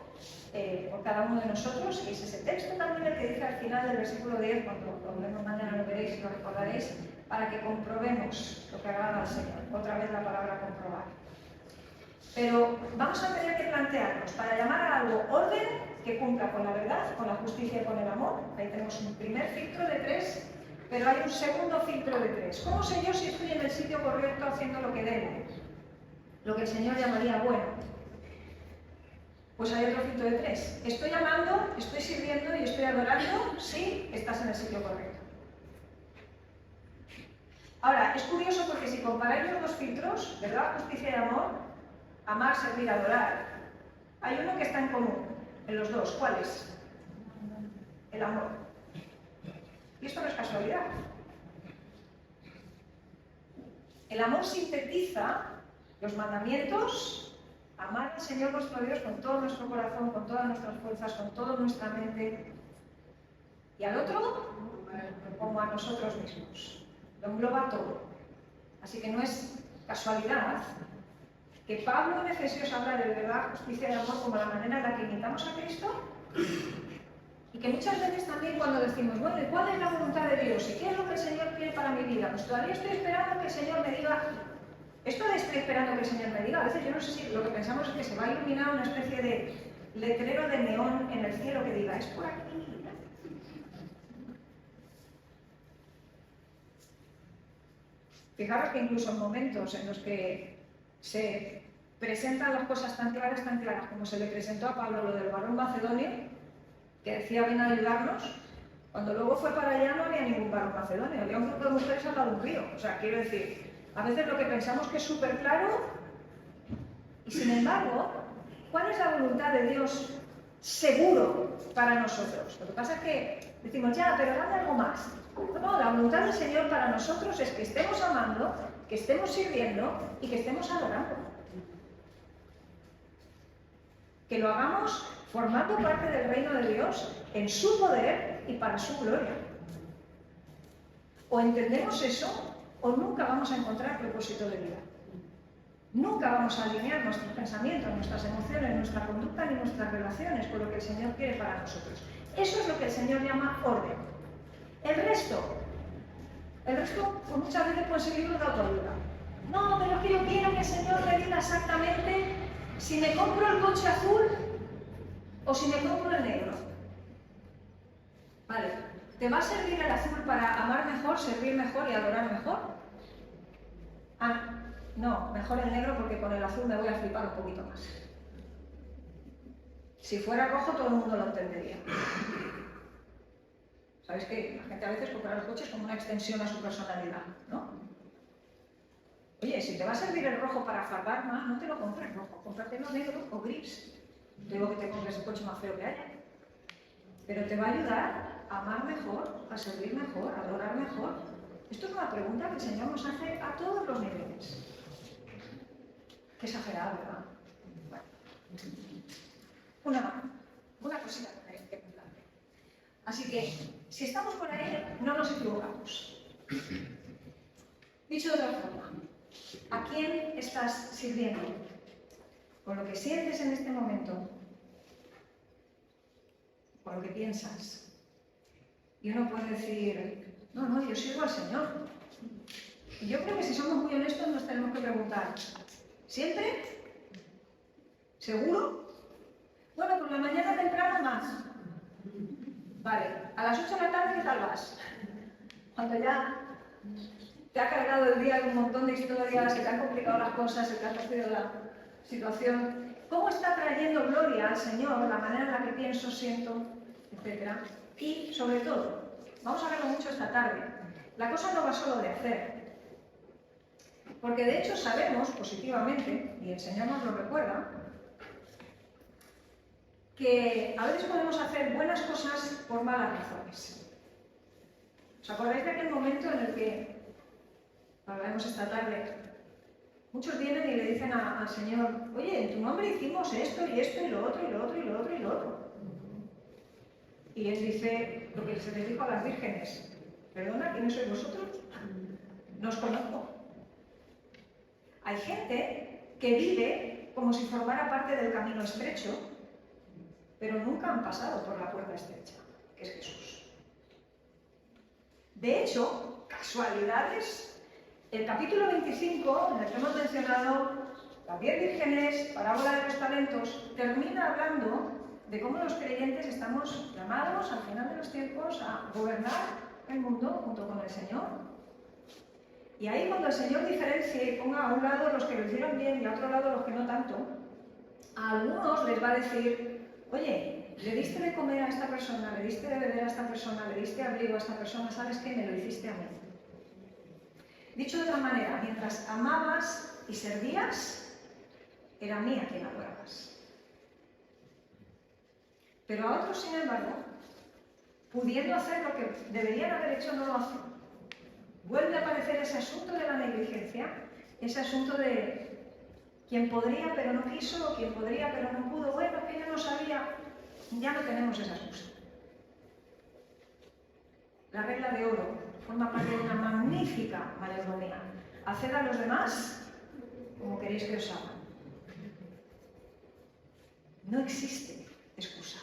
por cada uno de nosotros. Y es ese texto también el que dice al final del versículo 10, cuando lo vemos mañana lo veréis y lo recordaréis, para que comprobemos lo que agrada al Señor. Otra vez la palabra comprobar. Pero vamos a tener que plantearnos, para llamar a algo orden, que cumpla con la verdad, con la justicia y con el amor. Ahí tenemos un primer filtro de 3, pero hay un segundo filtro de 3. ¿Cómo sé yo si estoy en el sitio correcto haciendo lo que debo? Lo que el Señor llamaría bueno. Pues hay otro filtro de 3. Estoy amando, estoy sirviendo y estoy adorando si estás en el sitio correcto. Ahora, es curioso porque si comparáis los dos filtros, verdad, justicia y amor, amar, servir, adorar, hay uno que está en común en los dos. ¿Cuál es? El amor. Y esto no es casualidad. El amor sintetiza los mandamientos: amar al Señor nuestro Dios con todo nuestro corazón, con todas nuestras fuerzas, con toda nuestra mente, y al otro como a nosotros mismos. Lo engloba todo. Así que no es casualidad que Pablo en Efesios habla de verdad, justicia y amor como la manera en la que imitamos a Cristo, y que muchas veces también cuando decimos, bueno, ¿y cuál es la voluntad de Dios? ¿Y qué es lo que el Señor quiere para mi vida? Pues todavía estoy esperando que el Señor me diga. Esto de estoy esperando que el Señor me diga, a veces yo no sé si lo que pensamos es que se va a iluminar una especie de letrero de neón en el cielo que diga, es por aquí. Fijaros que incluso en momentos en los que se presentan las cosas tan claras como se le presentó a Pablo lo del varón macedonio, que decía ven a ayudarnos, cuando luego fue para allá no había ningún varón macedonio, había un grupo de mujeres al lado de un río. O sea, quiero decir, a veces lo que pensamos que es súper claro, y sin embargo, ¿cuál es la voluntad de Dios seguro para nosotros? Lo que pasa es que decimos, ya, pero dame algo más. No, la voluntad del Señor para nosotros es que estemos amando, que estemos sirviendo y que estemos adorando. Que lo hagamos formando parte del reino de Dios en su poder y para su gloria. O entendemos eso o nunca vamos a encontrar propósito de vida. Nunca vamos a alinear nuestros pensamientos, nuestras emociones, nuestra conducta ni nuestras relaciones con lo que el Señor quiere para nosotros. Eso es lo que el Señor llama orden. El resto pues muchas veces puede ser libros de autoayuda. No, pero es que yo quiero que el Señor me diga exactamente si me compro el coche azul o si me compro el negro. Vale, ¿te va a servir el azul para amar mejor, servir mejor y adorar mejor? Ah, no, mejor el negro porque con el azul me voy a flipar un poquito más. Si fuera rojo todo el mundo lo entendería. ¿Sabéis que la gente a veces compra los coches como una extensión a su personalidad, ¿no? Oye, si te va a servir el rojo para fardar más, no te lo compres rojo, cómpratelo negro o gris. No digo que te compres el coche más feo que haya, pero te va a ayudar a amar mejor, a servir mejor, a adorar mejor. Esto es una pregunta que el Señor nos hace a todos los niveles. Qué exagerado, ¿verdad? Bueno, una cosita que me planteo. Así que, si estamos por ahí, no nos equivocamos. Dicho de otra forma, ¿a quién estás sirviendo? Con lo que sientes en este momento, con lo que piensas. Y uno puede decir, no, yo sirvo al Señor. Y yo creo que si somos muy honestos nos tenemos que preguntar, ¿siempre? ¿Seguro? Bueno, por la mañana temprano más. Vale, a las 8 de la tarde, ¿qué tal vas? Cuando ya te ha cargado el día de un montón de historias, se te han complicado las cosas, se te ha torcido la situación. ¿Cómo está trayendo gloria al Señor la manera en la que pienso, siento, etcétera? Y, sobre todo, vamos a verlo mucho esta tarde, la cosa no va solo de hacer. Porque de hecho sabemos positivamente, y el Señor nos lo recuerda, que a veces podemos hacer buenas cosas por malas razones. ¿Os acordáis de aquel momento en el que, hablaremos esta tarde, muchos vienen y le dicen al Señor, oye, en tu nombre hicimos esto y esto y lo otro y lo otro y lo otro y lo otro? Y les dice lo que se les dijo a las vírgenes, perdona, ¿quiénes sois vosotros? No os conozco. Hay gente que vive como si formara parte del camino estrecho, pero nunca han pasado por la puerta estrecha, que es Jesús. De hecho, casualidades, el capítulo 25, en el que hemos mencionado las 10 vírgenes, parábola de los talentos, termina hablando de cómo los creyentes estamos llamados al final de los tiempos a gobernar el mundo junto con el Señor. Y ahí cuando el Señor diferencie y ponga a un lado los que lo hicieron bien y a otro lado los que no tanto, a algunos les va a decir, oye, le diste de comer a esta persona, le diste de beber a esta persona, le diste abrigo a esta persona, ¿sabes qué? Me lo hiciste a mí. Dicho de otra manera, mientras amabas y servías, era mía quien adorabas. Pero a otros, sin embargo, pudiendo hacer lo que deberían haber hecho, no lo hacen. Vuelve a aparecer ese asunto de la negligencia, ese asunto de quien podría pero no quiso, o quien podría pero no pudo, bueno, que yo no sabía, ya no tenemos esa excusa. La regla de oro forma parte de una magnífica mayordomía. Haced a los demás como queréis que os hagan. No existe excusa.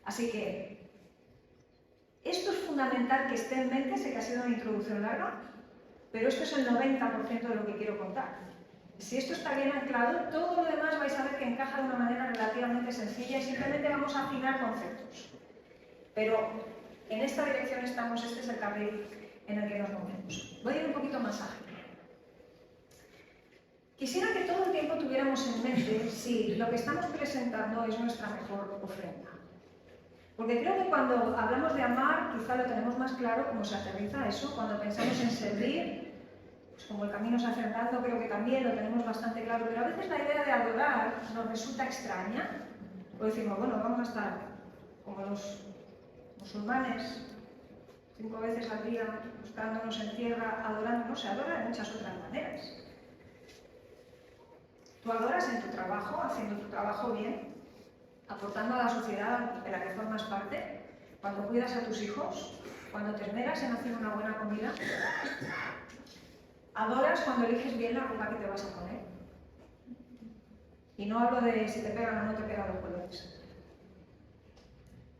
Así que esto es fundamental que esté en mente, sé que ha sido una introducción larga, pero esto es el 90% de lo que quiero contar. Si esto está bien anclado, todo lo demás vais a ver que encaja de una manera relativamente sencilla y simplemente vamos a afinar conceptos. Pero en esta dirección estamos, este es el carril en el que nos movemos. Voy a ir un poquito más ágil. Quisiera que todo el tiempo tuviéramos en mente si lo que estamos presentando es nuestra mejor ofrenda. Porque creo que cuando hablamos de amar, quizá lo tenemos más claro cómo se aterriza eso. Cuando pensamos en servir, pues como el camino se hace andando, creo que también lo tenemos bastante claro. Pero a veces la idea de adorar nos resulta extraña. O decimos, bueno, vamos a estar como los musulmanes, 5 veces al día, buscándonos en tierra, adorando. No, se adora de muchas otras maneras. Tú adoras en tu trabajo, haciendo tu trabajo bien, aportando a la sociedad de la que formas parte, cuando cuidas a tus hijos, cuando te esmeras en hacer una buena comida. Adoras cuando eliges bien la ropa que te vas a poner. Y no hablo de si te pegan o no te pegan los colores.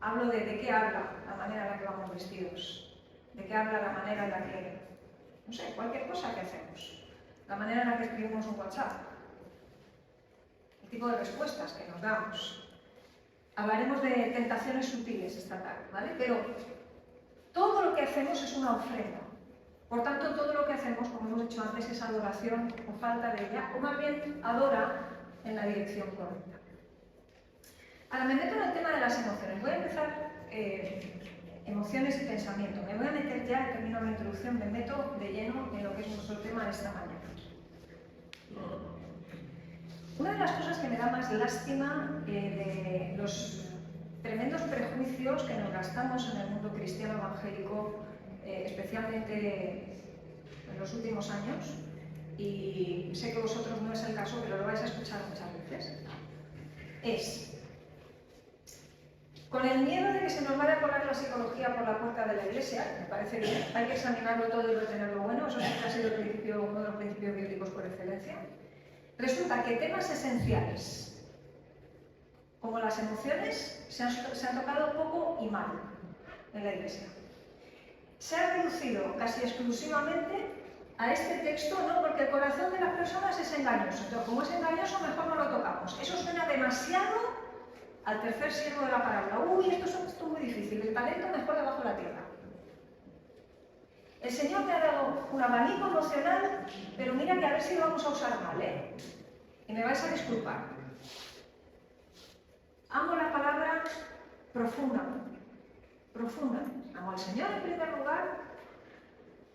Hablo de qué habla la manera en la que vamos vestidos, de qué habla la manera en la que, no sé, cualquier cosa que hacemos, la manera en la que escribimos un WhatsApp, el tipo de respuestas que nos damos. Hablaremos de tentaciones sutiles esta tarde, ¿vale? Pero todo lo que hacemos es una ofrenda. Por tanto, todo lo que hacemos, como hemos dicho antes, es adoración o falta de ella, o más bien adora en la dirección correcta. Ahora me meto en el tema de las emociones. Voy a empezar emociones y pensamiento. Me voy a meter ya, termino la introducción, me meto de lleno en lo que es nuestro tema de esta mañana. Una de las cosas que me da más lástima de los tremendos prejuicios que nos gastamos en el mundo cristiano evangélico, especialmente en los últimos años, y sé que vosotros no es el caso, pero lo vais a escuchar muchas veces, es con el miedo de que se nos vaya a colar la psicología por la puerta de la iglesia, me parece bien, hay que examinarlo todo y retenerlo bueno, eso siempre ha sido uno de los principios bíblicos por excelencia. Resulta que temas esenciales, como las emociones, se han tocado poco y mal en la iglesia. Se ha reducido casi exclusivamente a este texto, no, porque el corazón de las personas es engañoso. Entonces, como es engañoso, mejor no lo tocamos. Eso suena demasiado al tercer siervo de la parábola. Uy, esto es muy difícil, el talento mejor debajo de la tierra. El Señor me ha dado un abanico emocional, pero mira que a ver si lo vamos a usar mal, ¿eh? Y me vais a disculpar. Amo la palabra profundamente. profundamente. Amo al Señor en primer lugar.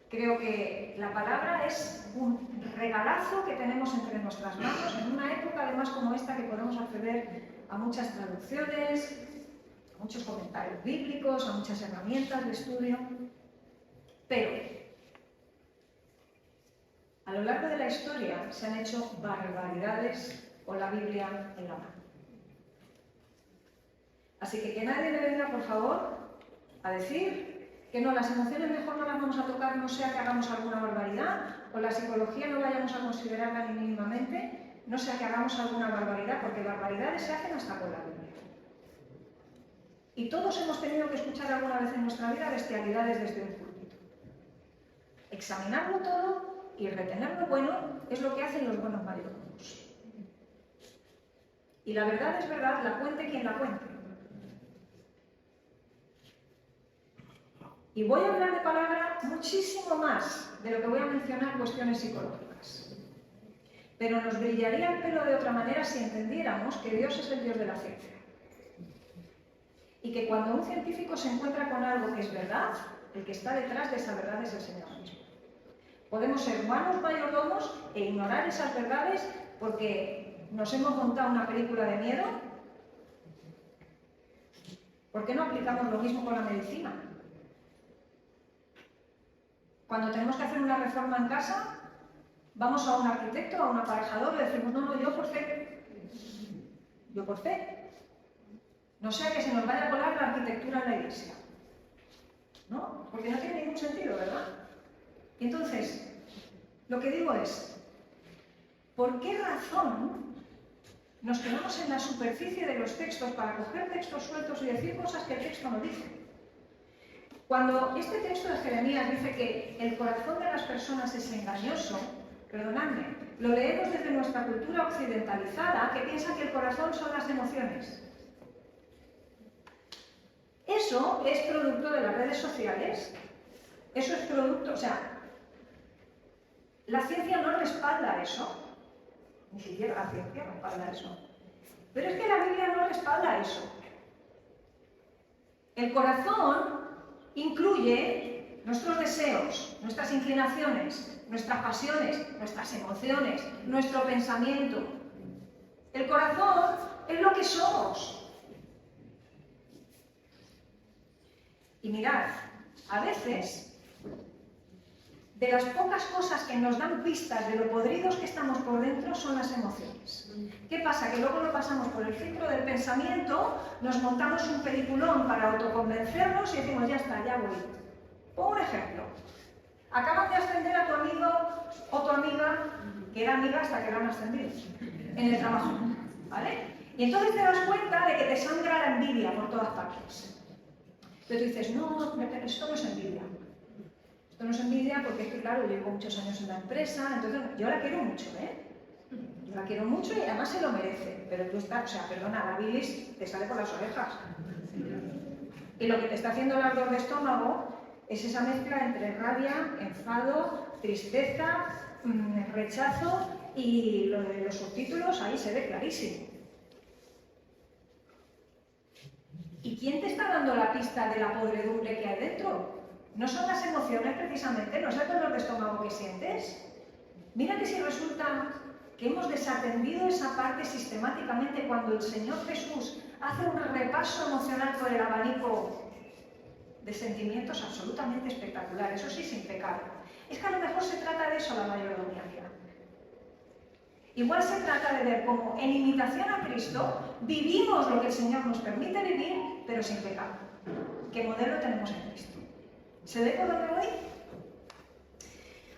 Creo que la palabra es un regalazo que tenemos entre nuestras manos en una época además como esta que podemos acceder a muchas traducciones, a muchos comentarios bíblicos, a muchas herramientas de estudio. Pero a lo largo de la historia se han hecho barbaridades con la Biblia en la mano. Así que nadie me venga, por favor, a decir que no, las emociones mejor no las vamos a tocar, no sea que hagamos alguna barbaridad, o la psicología no vayamos a considerarla ni mínimamente, no sea que hagamos alguna barbaridad, porque barbaridades se hacen hasta con la Biblia. Y todos hemos tenido que escuchar alguna vez en nuestra vida bestialidades desde un púlpito. Examinarlo todo y retener lo bueno es lo que hacen los buenos mayordomos. Y la verdad es verdad, la cuente quien la cuente. Y voy a hablar de palabra muchísimo más de lo que voy a mencionar cuestiones psicológicas. Pero nos brillaría el pelo de otra manera si entendiéramos que Dios es el Dios de la ciencia. Y que cuando un científico se encuentra con algo que es verdad, el que está detrás de esa verdad es el Señor mismo. Podemos ser buenos mayordomos e ignorar esas verdades porque nos hemos montado una película de miedo. ¿Por qué no aplicamos lo mismo con la medicina? Cuando tenemos que hacer una reforma en casa, vamos a un arquitecto, a un aparejador, y decimos, no, yo por fe. Yo por fe. No sea que se nos vaya a colar la arquitectura en la iglesia. ¿No? Porque no tiene ningún sentido, ¿verdad? Y entonces, lo que digo es, ¿por qué razón nos quedamos en la superficie de los textos para coger textos sueltos y decir cosas que el texto no dice? Cuando este texto de Jeremías dice que el corazón de las personas es engañoso, perdonadme, lo leemos desde nuestra cultura occidentalizada que piensa que el corazón son las emociones. Eso es producto de las redes sociales, eso es producto, o sea, la ciencia no respalda eso, ni siquiera la ciencia respalda eso, pero es que la Biblia no respalda eso. El corazón incluye nuestros deseos, nuestras inclinaciones, nuestras pasiones, nuestras emociones, nuestro pensamiento. El corazón es lo que somos. Y mirad, a veces, de las pocas cosas que nos dan pistas de lo podridos que estamos por dentro son las emociones. ¿Qué pasa? Que luego lo pasamos por el filtro del pensamiento, nos montamos un peliculón para autoconvencernos y decimos, ya está, ya voy. Pongo un ejemplo. Acabas de ascender a tu amigo o tu amiga, que era amiga hasta que eran ascendidos, en el trabajo, ¿vale? Y entonces te das cuenta de que te sangra la envidia por todas partes. Pero tú dices, no, esto no es envidia. Esto no es envidia porque es que, claro, yo llevo muchos años en la empresa, entonces yo la quiero mucho, ¿eh? Yo la quiero mucho y además se lo merece. Pero tú estás, o sea, perdona, la bilis te sale por las orejas. Y lo que te está haciendo el ardor de estómago es esa mezcla entre rabia, enfado, tristeza, rechazo y lo de los subtítulos ahí se ve clarísimo. ¿Y quién te está dando la pista de la podredumbre que hay dentro? ¿No son las emociones precisamente? ¿No es el dolor de estómago que sientes? Mira que si resulta que hemos desatendido esa parte sistemáticamente cuando el Señor Jesús hace un repaso emocional por el abanico de sentimientos absolutamente espectacular, eso sí, sin pecado. Es que a lo mejor se trata de eso la mayordomía. Igual se trata de ver cómo en imitación a Cristo vivimos lo que el Señor nos permite vivir, pero sin pecado. ¿Qué modelo tenemos en Cristo? ¿Se ve por dónde voy?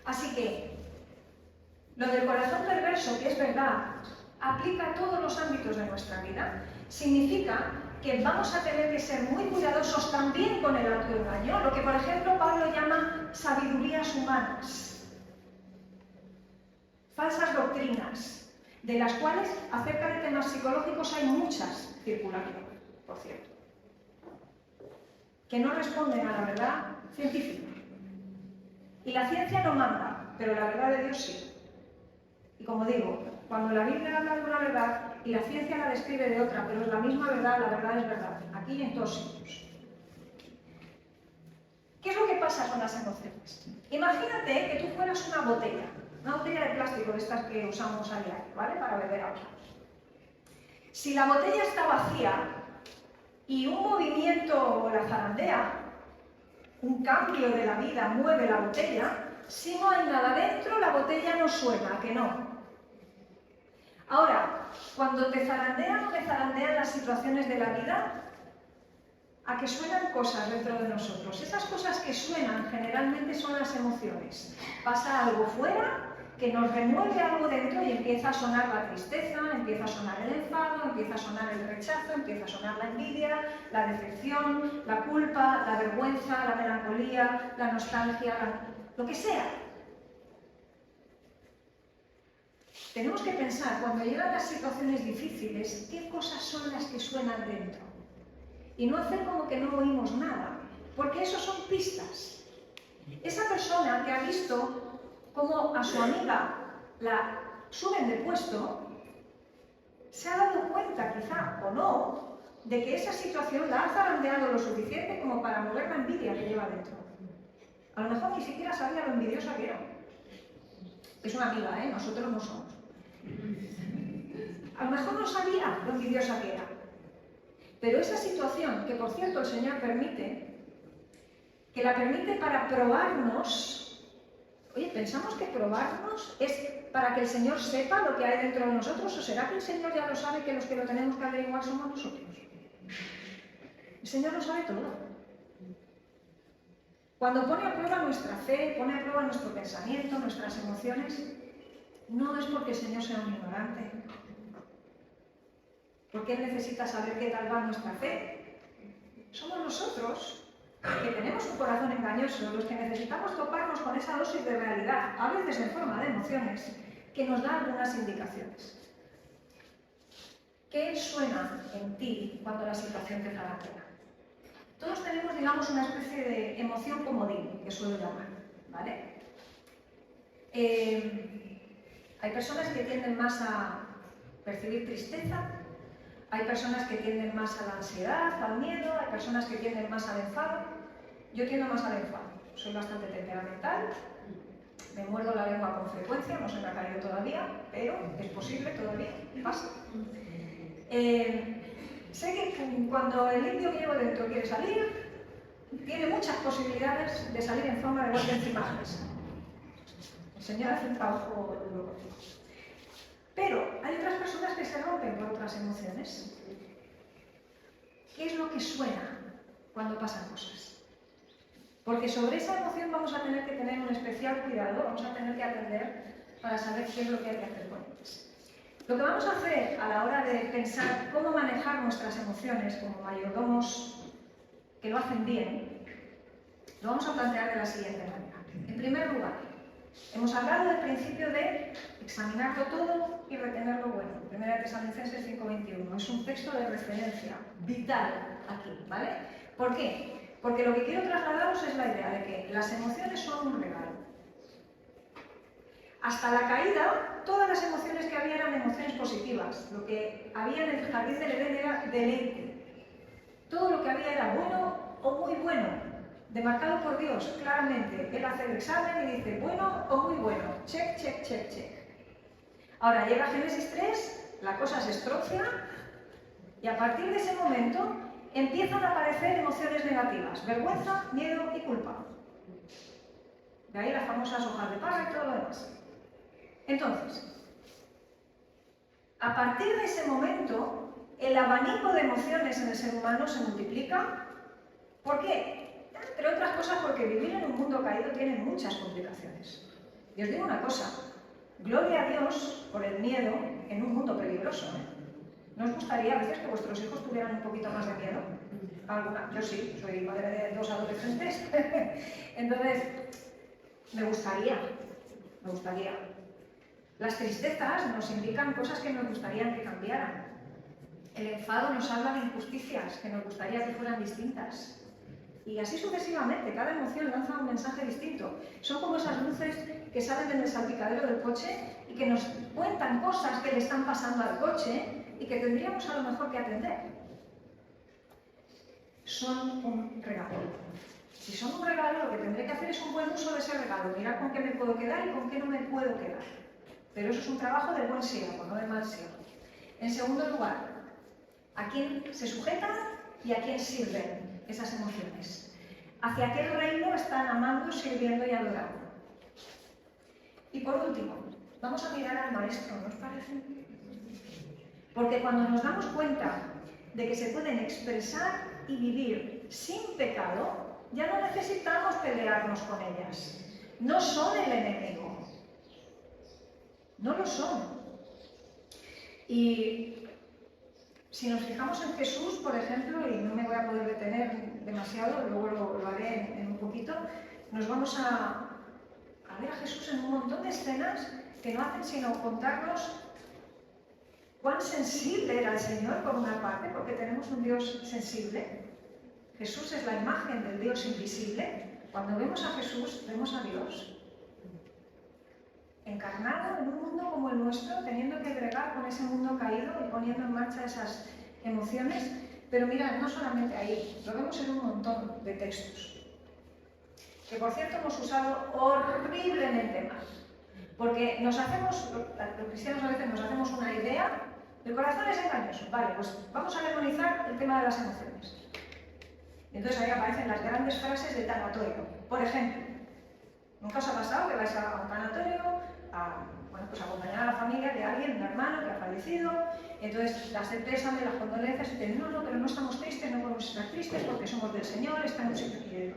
Así que, lo del corazón perverso, que es verdad, aplica a todos los ámbitos de nuestra vida, significa que vamos a tener que ser muy cuidadosos también con el autoengaño, lo que por ejemplo Pablo llama sabidurías humanas. Falsas doctrinas, de las cuales acerca de temas psicológicos hay muchas circulando, por cierto, que no responden a la verdad científica. Y la ciencia no manda, pero la verdad de Dios sí. Y como digo, cuando la Biblia habla de una verdad y la ciencia la describe de otra, pero es la misma verdad, la verdad es verdad, aquí y en todos sitios. pasa con las emociones? Imagínate que tú fueras una botella de plástico de estas que usamos a diario, ¿vale? Para beber agua. Si la botella está vacía y un movimiento la zarandea, un cambio de la vida mueve la botella, si no hay nada dentro, la botella no suena, ¿a que no? Ahora, cuando te zarandean o te zarandean las situaciones de la vida, a que suenan cosas dentro de nosotros. Esas cosas que suenan generalmente son las emociones. Pasa algo fuera que nos remueve algo dentro y empieza a sonar la tristeza, empieza a sonar el enfado, empieza a sonar el rechazo, empieza a sonar la envidia, la decepción, la culpa, la vergüenza, la melancolía, la nostalgia, lo que sea. Tenemos que pensar, cuando llegan las situaciones difíciles, qué cosas son las que suenan dentro. Y no hacer como que no oímos nada, porque eso son pistas. Esa persona que ha visto cómo a su amiga la suben de puesto, se ha dado cuenta, quizá o no, de que esa situación la ha zarandeado lo suficiente como para mover la envidia que lleva dentro. A lo mejor ni siquiera sabía lo envidiosa que era. Es una amiga, ¿eh? Nosotros no somos. A lo mejor no sabía lo envidiosa que era. Pero esa situación, que por cierto el Señor permite, que la permite para probarnos. Oye, ¿pensamos que probarnos es para que el Señor sepa lo que hay dentro de nosotros? ¿O será que el Señor ya lo sabe, que los que lo tenemos que averiguar somos nosotros? El Señor lo sabe todo. Cuando pone a prueba nuestra fe, pone a prueba nuestro pensamiento, nuestras emociones, no es porque el Señor sea un ignorante. Porque Él necesita saber qué tal va nuestra fe. Somos nosotros, que tenemos un corazón engañoso, los que necesitamos toparnos con esa dosis de realidad, a veces en forma de emociones, que nos da algunas indicaciones. ¿Qué suena en ti cuando la situación te zarandea? Todos tenemos, digamos, una especie de emoción comodín, que suelo llamar, ¿vale? Hay personas que tienden más a percibir tristeza, hay personas que tienden más a la ansiedad, al miedo, hay personas que tienden más al enfado. Yo tiendo más al enfado, soy bastante temperamental, me muerdo la lengua con frecuencia, no se me ha caído todavía, pero es posible todavía, pasa. Sé que cuando el indio que llevo dentro quiere salir, tiene muchas posibilidades de salir en forma de golpes y imágenes. El Señor hace un trabajo duro. Pero hay otras personas que se rompen por otras emociones. ¿Qué es lo que suena cuando pasan cosas? Porque sobre esa emoción vamos a tener que tener un especial cuidado, vamos a tener que atender para saber qué es lo que hay que hacer con ellas. Lo que vamos a hacer a la hora de pensar cómo manejar nuestras emociones como mayordomos que lo hacen bien, lo vamos a plantear de la siguiente manera. En primer lugar, hemos hablado del principio de examinarlo todo y retener lo bueno. 1 Tesalonicenses 5:21. Es un texto de referencia vital aquí, ¿vale? ¿Por qué? Porque lo que quiero trasladaros es la idea de que las emociones son un regalo. Hasta la caída, todas las emociones que había eran emociones positivas. Lo que había en el jardín del Edén era deleite. Todo lo que había era bueno o muy bueno, demarcado por Dios, claramente. Él hace el examen y dice, bueno o muy bueno, check, check, check, check. Ahora llega Génesis 3, la cosa se estrocia y a partir de ese momento empiezan a aparecer emociones negativas, vergüenza, miedo y culpa. De ahí las famosas hojas de parra y todo lo demás. Entonces, a partir de ese momento, el abanico de emociones en el ser humano se multiplica. ¿Por qué? Entre otras cosas porque vivir en un mundo caído tiene muchas complicaciones. Y os digo una cosa, gloria a Dios por el miedo en un mundo peligroso, ¿eh? ¿No os gustaría a veces que vuestros hijos tuvieran un poquito más de miedo? ¿Alguna? Yo sí, soy madre de 2 adolescentes. Entonces, me gustaría. Las tristezas nos indican cosas que nos gustaría que cambiaran. El enfado nos habla de injusticias que nos gustaría que fueran distintas. Y así sucesivamente, cada emoción lanza un mensaje distinto. Son como esas luces que salen en el salpicadero del coche y que nos cuentan cosas que le están pasando al coche y que tendríamos a lo mejor que atender. Son un regalo. Si son un regalo, lo que tendré que hacer es un buen uso de ese regalo, mirar con qué me puedo quedar y con qué no me puedo quedar. Pero eso es un trabajo de buen siervo, no de mal siervo. En segundo lugar, ¿a quién se sujetan y a quién sirven esas emociones? ¿Hacia qué reino están amando, sirviendo y adorando? Y por último, vamos a mirar al maestro, ¿no os parece? Porque cuando nos damos cuenta de que se pueden expresar y vivir sin pecado, ya no necesitamos pelearnos con ellas. No son el enemigo. No lo son. Y si nos fijamos en Jesús, por ejemplo, y no me voy a poder detener demasiado, luego lo haré en un poquito, nos vamos a ver a Jesús en un montón de escenas que no hacen sino contarnos cuán sensible era el Señor, por una parte, porque tenemos un Dios sensible. Jesús es la imagen del Dios invisible. Cuando vemos a Jesús, vemos a Dios encarnado en un mundo como el nuestro, teniendo que bregar con ese mundo caído y poniendo en marcha esas emociones. Pero mirad, no solamente ahí, lo vemos en un montón de textos, que por cierto hemos usado horriblemente mal. Porque nos hacemos, los cristianos a veces nos hacemos una idea, el corazón es engañoso. Vale, pues vamos a demonizar el tema de las emociones. Entonces ahí aparecen las grandes frases de tanatorio. Por ejemplo, ¿nunca os ha pasado que vais a un tanatorio a acompañar a la familia de alguien, un hermano que ha fallecido? Entonces das el pésame, las condolencias y te dicen, no, pero no estamos tristes, no podemos estar tristes porque somos del Señor, estamos aquí.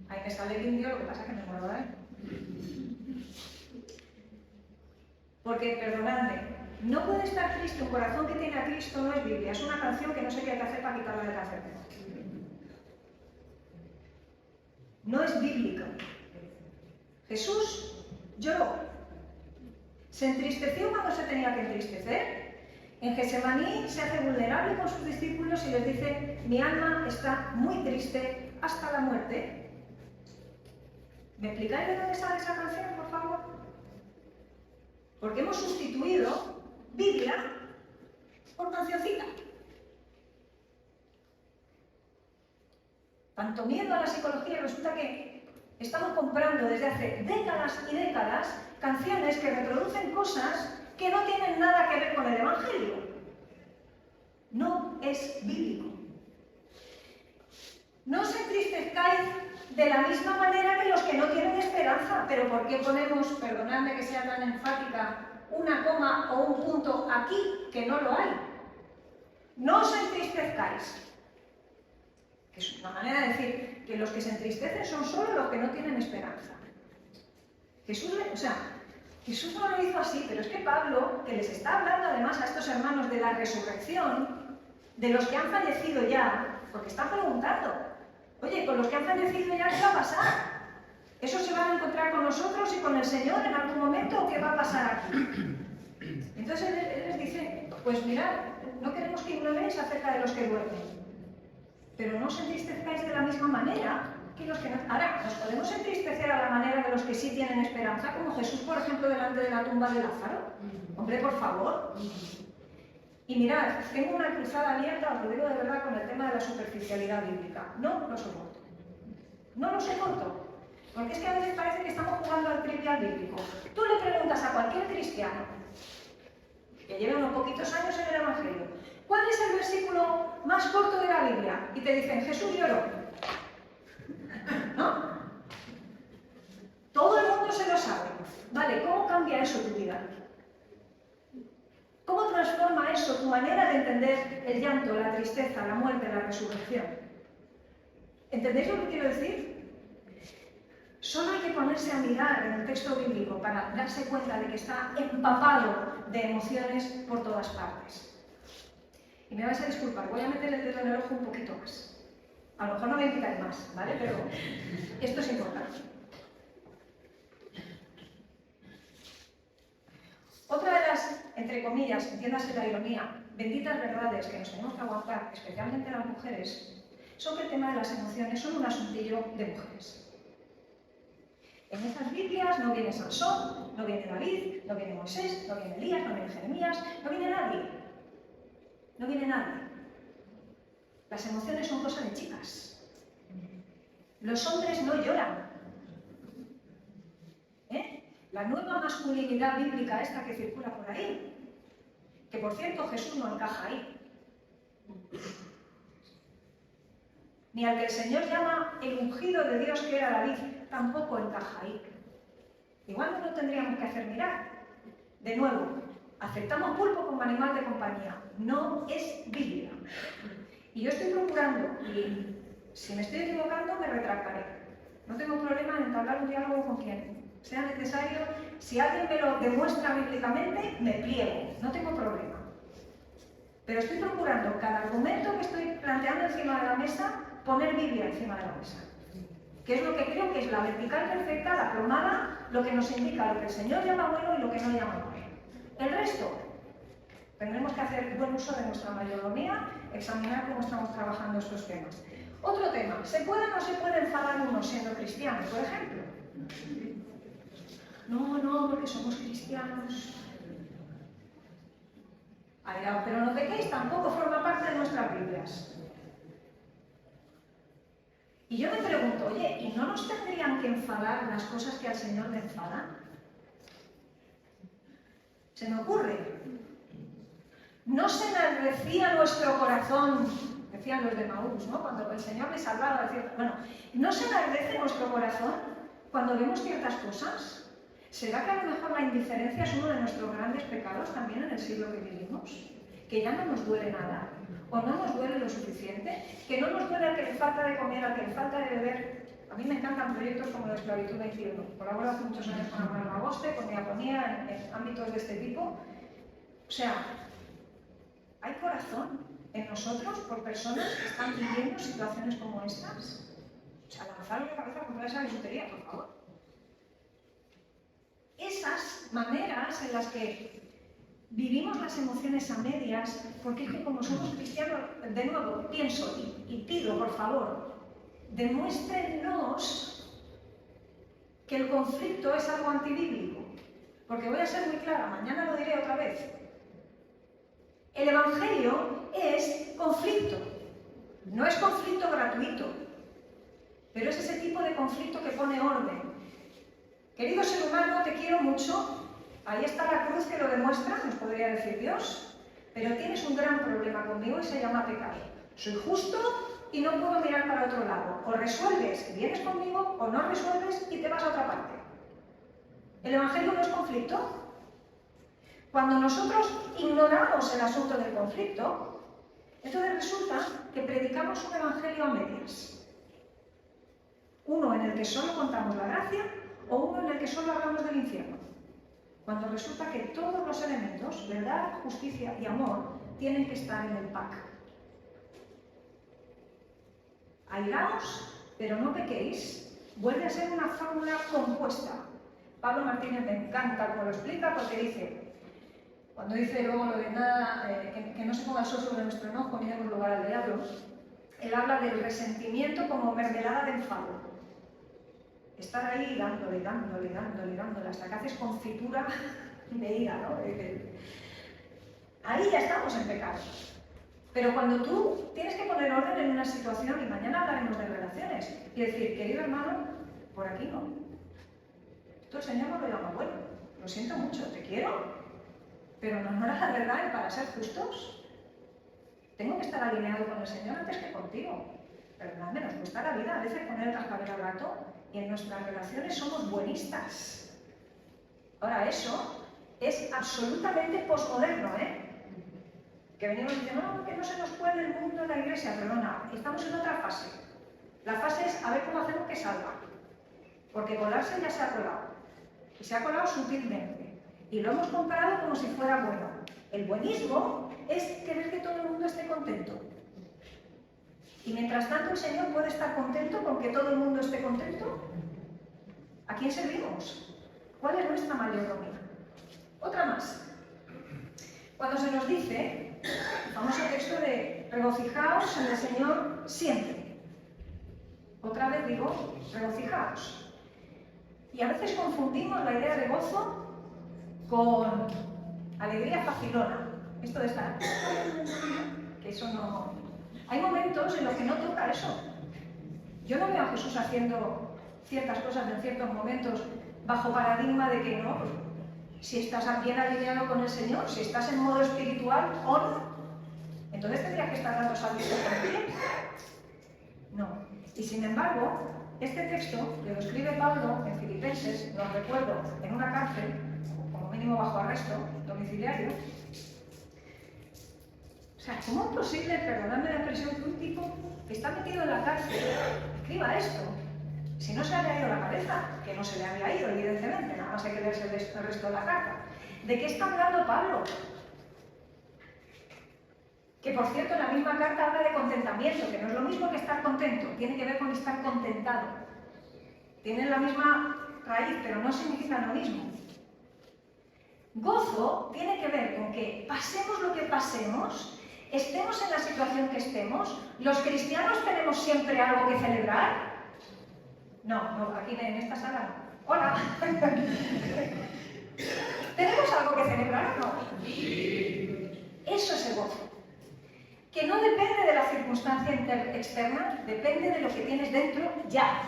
Ahí me sale el indio, lo que pasa es que me muero, ¿eh? Porque, perdonadme, no puede estar triste un corazón que tiene a Cristo, no es Biblia, es una canción que no sé qué hay que hacer para quitarla de cáncer. No es bíblica. Jesús lloró. Se entristeció cuando se tenía que entristecer. En Getsemaní se hace vulnerable con sus discípulos y les dice, mi alma está muy triste hasta la muerte. ¿Me explicáis de dónde sale esa canción, por favor? Porque hemos sustituido Biblia por cancioncita. Tanto miedo a la psicología, resulta que estamos comprando desde hace décadas y décadas canciones que reproducen cosas que no tienen nada que ver con el Evangelio. No es bíblico. No os entristezcáis de la misma manera que los que no tienen esperanza. Pero ¿por qué ponemos, perdonadme que sea tan enfática, una coma o un punto aquí que no lo hay? No os entristezcáis. Que es una manera de decir que los que se entristecen son solo los que no tienen esperanza. Jesús no lo hizo así, pero es que Pablo, que les está hablando además a estos hermanos de la resurrección, de los que han fallecido ya, porque están preguntando, oye, con los que han fallecido ya, ¿qué va a pasar? ¿Eso se van a encontrar con nosotros y con el Señor en algún momento o qué va a pasar aquí? Entonces él les dice, pues mirad, no queremos que ignoréis acerca de los que duermen, pero no os entristezcáis de la misma manera que los que no. Ahora, nos podemos entristecer a la manera de los que sí tienen esperanza, como Jesús, por ejemplo, delante de la tumba de Lázaro. Hombre, por favor. Y mirad, tengo una cruzada abierta, os lo digo de verdad, con el tema de la superficialidad bíblica. No lo soporto. No lo soporto. Porque es que a veces parece que estamos jugando al trivial bíblico. Tú le preguntas a cualquier cristiano, que lleve unos poquitos años en el Evangelio, ¿cuál es el versículo más corto de la Biblia? Y te dicen, Jesús lloró. ¿No? Todo el mundo se lo sabe. Vale, ¿cómo cambia eso tu vida? ¿Cómo transforma eso tu manera de entender el llanto, la tristeza, la muerte, la resurrección? ¿Entendéis lo que quiero decir? Solo hay que ponerse a mirar en el texto bíblico para darse cuenta de que está empapado de emociones por todas partes. Y me vais a disculpar, voy a meter el dedo en el ojo un poquito más. A lo mejor no me quitáis más, ¿vale? Pero esto es importante. Otra de las, entre comillas, entiéndase la ironía, benditas verdades que nos tenemos que aguantar, especialmente las mujeres, son que el tema de las emociones son un asuntillo de mujeres. En esas Biblias no viene Sansón, no viene David, no viene Moisés, no viene Elías, no viene Jeremías, no viene nadie. No viene nadie. Las emociones son cosa de chicas. Los hombres no lloran. La nueva masculinidad bíblica esta que circula por ahí, que por cierto Jesús no encaja ahí. Ni al que el Señor llama el ungido de Dios que era David, tampoco encaja ahí. Igual no lo tendríamos que hacer mirar. De nuevo, aceptamos pulpo como animal de compañía. No es Biblia. Y yo estoy procurando, y si me estoy equivocando me retractaré. No tengo problema en entablar un diálogo con quien sea necesario. Si alguien me lo demuestra bíblicamente, me pliego. No tengo problema. Pero estoy procurando cada argumento que estoy planteando encima de la mesa, poner Biblia encima de la mesa. Que es lo que creo que es la vertical perfecta, la plomada, lo que nos indica lo que el Señor llama bueno y lo que no llama bueno. El resto, tendremos que hacer buen uso de nuestra mayordomía, examinar cómo estamos trabajando estos temas. Otro tema, ¿se puede o no se puede enfadar uno siendo cristiano, por ejemplo? No, porque somos cristianos. Pero no pequéis, tampoco forma parte de nuestras Biblias. Y yo me pregunto, oye, ¿y no nos tendrían que enfadar las cosas que al Señor le enfadan? Se me ocurre. ¿No se enardecía nuestro corazón? Decían los de Maús, ¿no? Cuando el Señor les hablaba, decía, bueno, ¿no se enardece nuestro corazón cuando vemos ciertas cosas? ¿Será que a lo mejor la indiferencia es uno de nuestros grandes pecados también en el siglo que vivimos? Que ya no nos duele nada, o no nos duele lo suficiente, que no nos duele al que le falta de comer, al que le falta de beber. A mí me encantan proyectos como la Esclavitud 21. Colaboro hace muchos años con Amor Magoste, con Diaconía, en ámbitos de este tipo. O sea, ¿hay corazón en nosotros por personas que están viviendo situaciones como estas? O sea, lanzaros la cabeza contra esa bisutería, por favor. Esas maneras en las que vivimos las emociones a medias, porque es que como somos cristianos, de nuevo, pienso y pido, por favor, demuéstrennos que el conflicto es algo antibíblico. Porque voy a ser muy clara, mañana lo diré otra vez. El Evangelio es conflicto, no es conflicto gratuito, pero es ese tipo de conflicto que pone orden. Querido ser humano, te quiero mucho, ahí está la cruz que lo demuestra, nos podría decir Dios, pero tienes un gran problema conmigo y se llama pecado. Soy justo y no puedo mirar para otro lado. O resuelves y vienes conmigo, o no resuelves y te vas a otra parte. ¿El Evangelio no es conflicto? Cuando nosotros ignoramos el asunto del conflicto, entonces resulta que predicamos un evangelio a medias. Uno en el que solo contamos la gracia o uno en el que solo hablamos del infierno. Cuando resulta que todos los elementos, verdad, justicia y amor, tienen que estar en el pack. Airaos, pero no pequéis, vuelve a ser una fórmula compuesta. Pablo Martínez me encanta cómo lo explica porque dice, cuando dice luego lo de nada, que no se ponga el sol sobre nuestro enojo ni demos lugar al diablo, él habla del resentimiento como mermelada de enfado. Estar ahí dándole, hasta que haces confitura de ira, ¿no? Ahí ya estamos en pecado. Pero cuando tú tienes que poner orden en una situación, y mañana hablaremos de relaciones, y decir, querido hermano, por aquí no. Esto el Señor no lo llama bueno. Lo siento mucho, te quiero, pero no honras la verdad y para ser justos, tengo que estar alineado con el Señor antes que contigo. Perdonadme, nos cuesta la vida a veces poner el cascabel al gato y en nuestras relaciones somos buenistas. Ahora, eso es absolutamente posmoderno, ¿eh? Que venimos diciendo, no, que no se nos cuele el mundo en la iglesia. Perdona, estamos en otra fase. La fase es a ver cómo hacemos que salga. Porque colarse ya se ha colado. Y se ha colado sutilmente. Y lo hemos comparado como si fuera bueno. El buenismo es querer que todo el mundo esté contento. Y mientras tanto el Señor puede estar contento con que todo el mundo esté contento. ¿A quién servimos? ¿Cuál es nuestra mayordomía? Otra más. Cuando se nos dice, el famoso texto de regocijaos en el Señor siempre. Otra vez digo, regocijaos. Y a veces confundimos la idea de gozo con alegría facilona. Esto de estar, que eso no Hay momentos en los que no toca eso. Yo no veo a Jesús haciendo ciertas cosas en ciertos momentos bajo paradigma de que no, pues, si estás bien alineado con el Señor, si estás en modo espiritual o no, entonces tendrías que estar dando saltos por ti. No. Y sin embargo, este texto que lo escribe Pablo en Filipenses, lo recuerdo, en una cárcel, como mínimo bajo arresto domiciliario. O sea, ¿cómo es posible, perdonadme la expresión, que un tipo que está metido en la cárcel escriba esto? Si no se le ha ido la cabeza, que no se le había ido, evidentemente, nada más hay que leerse el resto de la carta. ¿De qué está hablando Pablo? Que, por cierto, en la misma carta habla de contentamiento, que no es lo mismo que estar contento, tiene que ver con estar contentado. Tienen la misma raíz, pero no significa lo mismo. Gozo tiene que ver con que pasemos lo que pasemos, estemos en la situación que estemos. ¿Los cristianos tenemos siempre algo que celebrar? No, aquí en esta sala no. Hola. ¿Tenemos algo que celebrar o no? Sí. Eso es el gozo. Que no depende de la circunstancia externa, depende de lo que tienes dentro ya.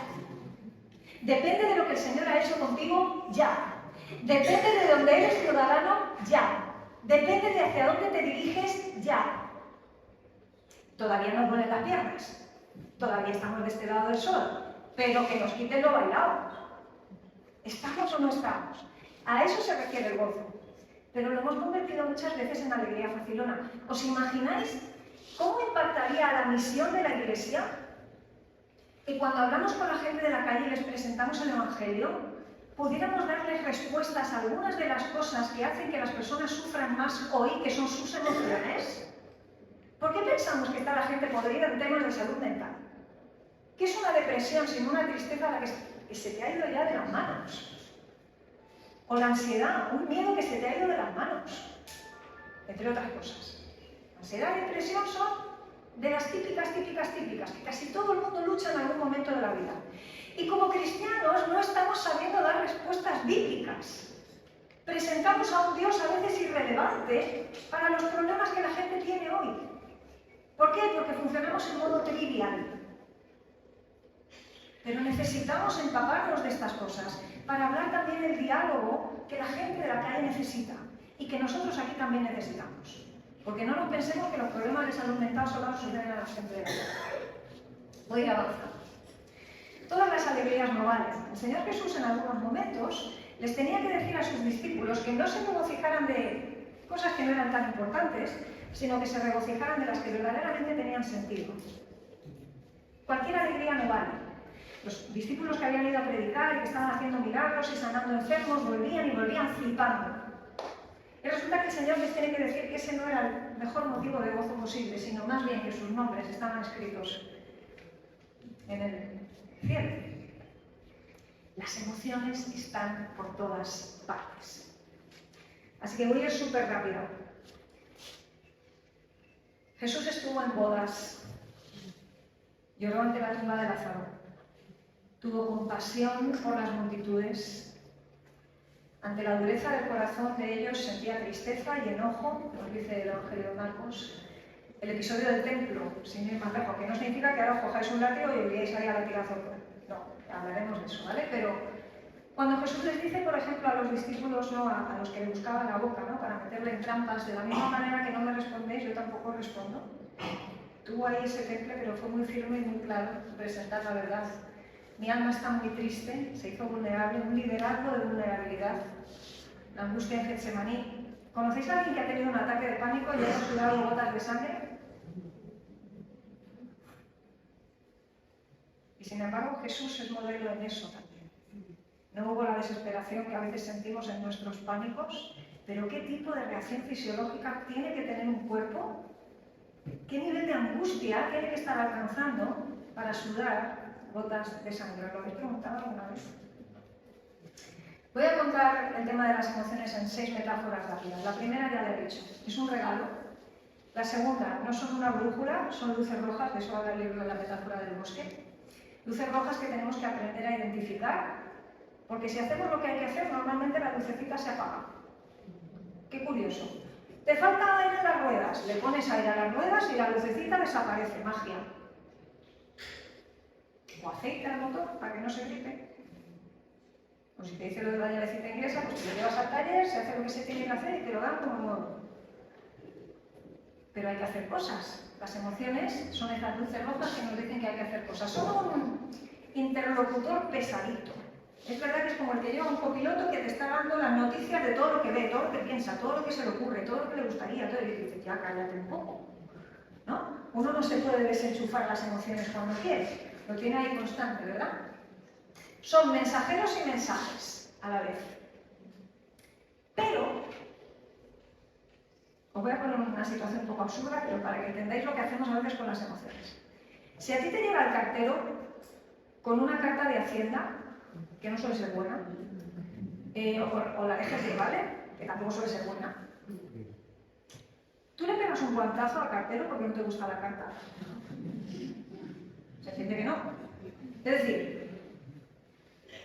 Depende de lo que el Señor ha hecho contigo ya. Depende de dónde eres ciudadano ya. Depende de hacia dónde te diriges ya. Todavía nos duelen las piernas. Todavía estamos de este lado del sol. Pero que nos quiten lo bailado. ¿Estamos o no estamos? A eso se refiere el gozo. Pero lo hemos convertido muchas veces en alegría facilona. ¿Os imagináis cómo impactaría a la misión de la Iglesia que cuando hablamos con la gente de la calle y les presentamos el Evangelio, pudiéramos darles respuestas a algunas de las cosas que hacen que las personas sufran más hoy, que son sus emociones? ¿Por qué pensamos que está la gente podrida en temas de salud mental? ¿Qué es una depresión sino una tristeza a la que se te ha ido ya de las manos? O la ansiedad, un miedo que se te ha ido de las manos, entre otras cosas. Ansiedad y depresión son de las típicas, que casi todo el mundo lucha en algún momento de la vida. Y como cristianos no estamos sabiendo dar respuestas bíblicas. Presentamos a un Dios a veces irrelevante para los problemas que la gente tiene hoy. ¿Por qué? Porque funcionamos en modo trivial. Pero necesitamos empaparnos de estas cosas para hablar también del diálogo que la gente de la calle necesita y que nosotros aquí también necesitamos. Porque no nos pensemos que los problemas de salud mental solo suceden a la gente de la calle. Voy a ir avanzando. Todas las alegrías no valen. El Señor Jesús en algunos momentos les tenía que decir a sus discípulos que no se regocijaran de cosas que no eran tan importantes, sino que se regocijaran de las que verdaderamente tenían sentido. Cualquier alegría no vale. Los discípulos que habían ido a predicar y que estaban haciendo milagros y sanando enfermos volvían flipando. Y resulta que el Señor les tiene que decir que ese no era el mejor motivo de gozo posible, sino más bien que sus nombres estaban escritos en el cielo. Las emociones están por todas partes. Así que voy a ir súper rápido. Jesús estuvo en bodas, lloró ante la tumba de Lázaro. Tuvo compasión por las multitudes. Ante la dureza del corazón de ellos sentía tristeza y enojo, nos dice el Evangelio de Marcos. El episodio del templo, sin ir más lejos, que no significa que ahora os cojáis un látigo y iríais ahí a latigazo. No, hablaremos de eso, ¿vale? Pero cuando Jesús les dice, por ejemplo, a los discípulos, ¿no? a los que le buscaban la boca, ¿no? Para meterle en trampas, de la misma manera que no me respondéis, yo tampoco respondo. Tuvo ahí ese temple, pero fue muy firme y muy claro presentar la verdad. Mi alma está muy triste, se hizo vulnerable, un liderazgo de vulnerabilidad. La angustia en Getsemaní. ¿Conocéis a alguien que ha tenido un ataque de pánico y haya sudado gotas de sangre? Y sin embargo Jesús es modelo en eso también. No hubo la desesperación que a veces sentimos en nuestros pánicos, pero ¿qué tipo de reacción fisiológica tiene que tener un cuerpo? ¿Qué nivel de angustia tiene que estar alcanzando para sudar gotas de sangre? ¿Lo habéis preguntado alguna vez? Voy a contar el tema de las emociones en 6 metáforas rápidas. La primera ya la he dicho, es un regalo. La segunda, no son una brújula, son luces rojas, de eso habla el libro de la metáfora del bosque. Luces rojas que tenemos que aprender a identificar, porque si hacemos lo que hay que hacer, normalmente la lucecita se apaga. Qué curioso. Te falta aire en las ruedas, le pones aire a las ruedas y la lucecita desaparece, magia. O aceite al motor para que no se gripe. O si te dice lo de la llavecita inglesa, pues te lo llevas al taller, se hace lo que se tiene que hacer y te lo dan como nuevo. Pero hay que hacer cosas. Las emociones son esas luces rojas que nos dicen que hay que hacer cosas. Son un interlocutor pesadito. Es verdad que es como el que lleva un copiloto que te está dando las noticias de todo lo que ve, todo lo que piensa, todo lo que se le ocurre, todo lo que le gustaría, todo, y dices, ya cállate un poco, ¿no? Uno no se puede desenchufar las emociones cuando quiere, lo tiene ahí constante, ¿verdad? Son mensajeros y mensajes a la vez. Pero, os voy a poner una situación un poco absurda, pero para que entendáis lo que hacemos a veces con las emociones. Si a ti te llega el cartero con una carta de Hacienda, que no suele ser buena, o la DGT, ¿vale? Que tampoco suele ser buena. Tú le pegas un guantazo al cartero porque no te gusta la carta. Se entiende que no. Es decir,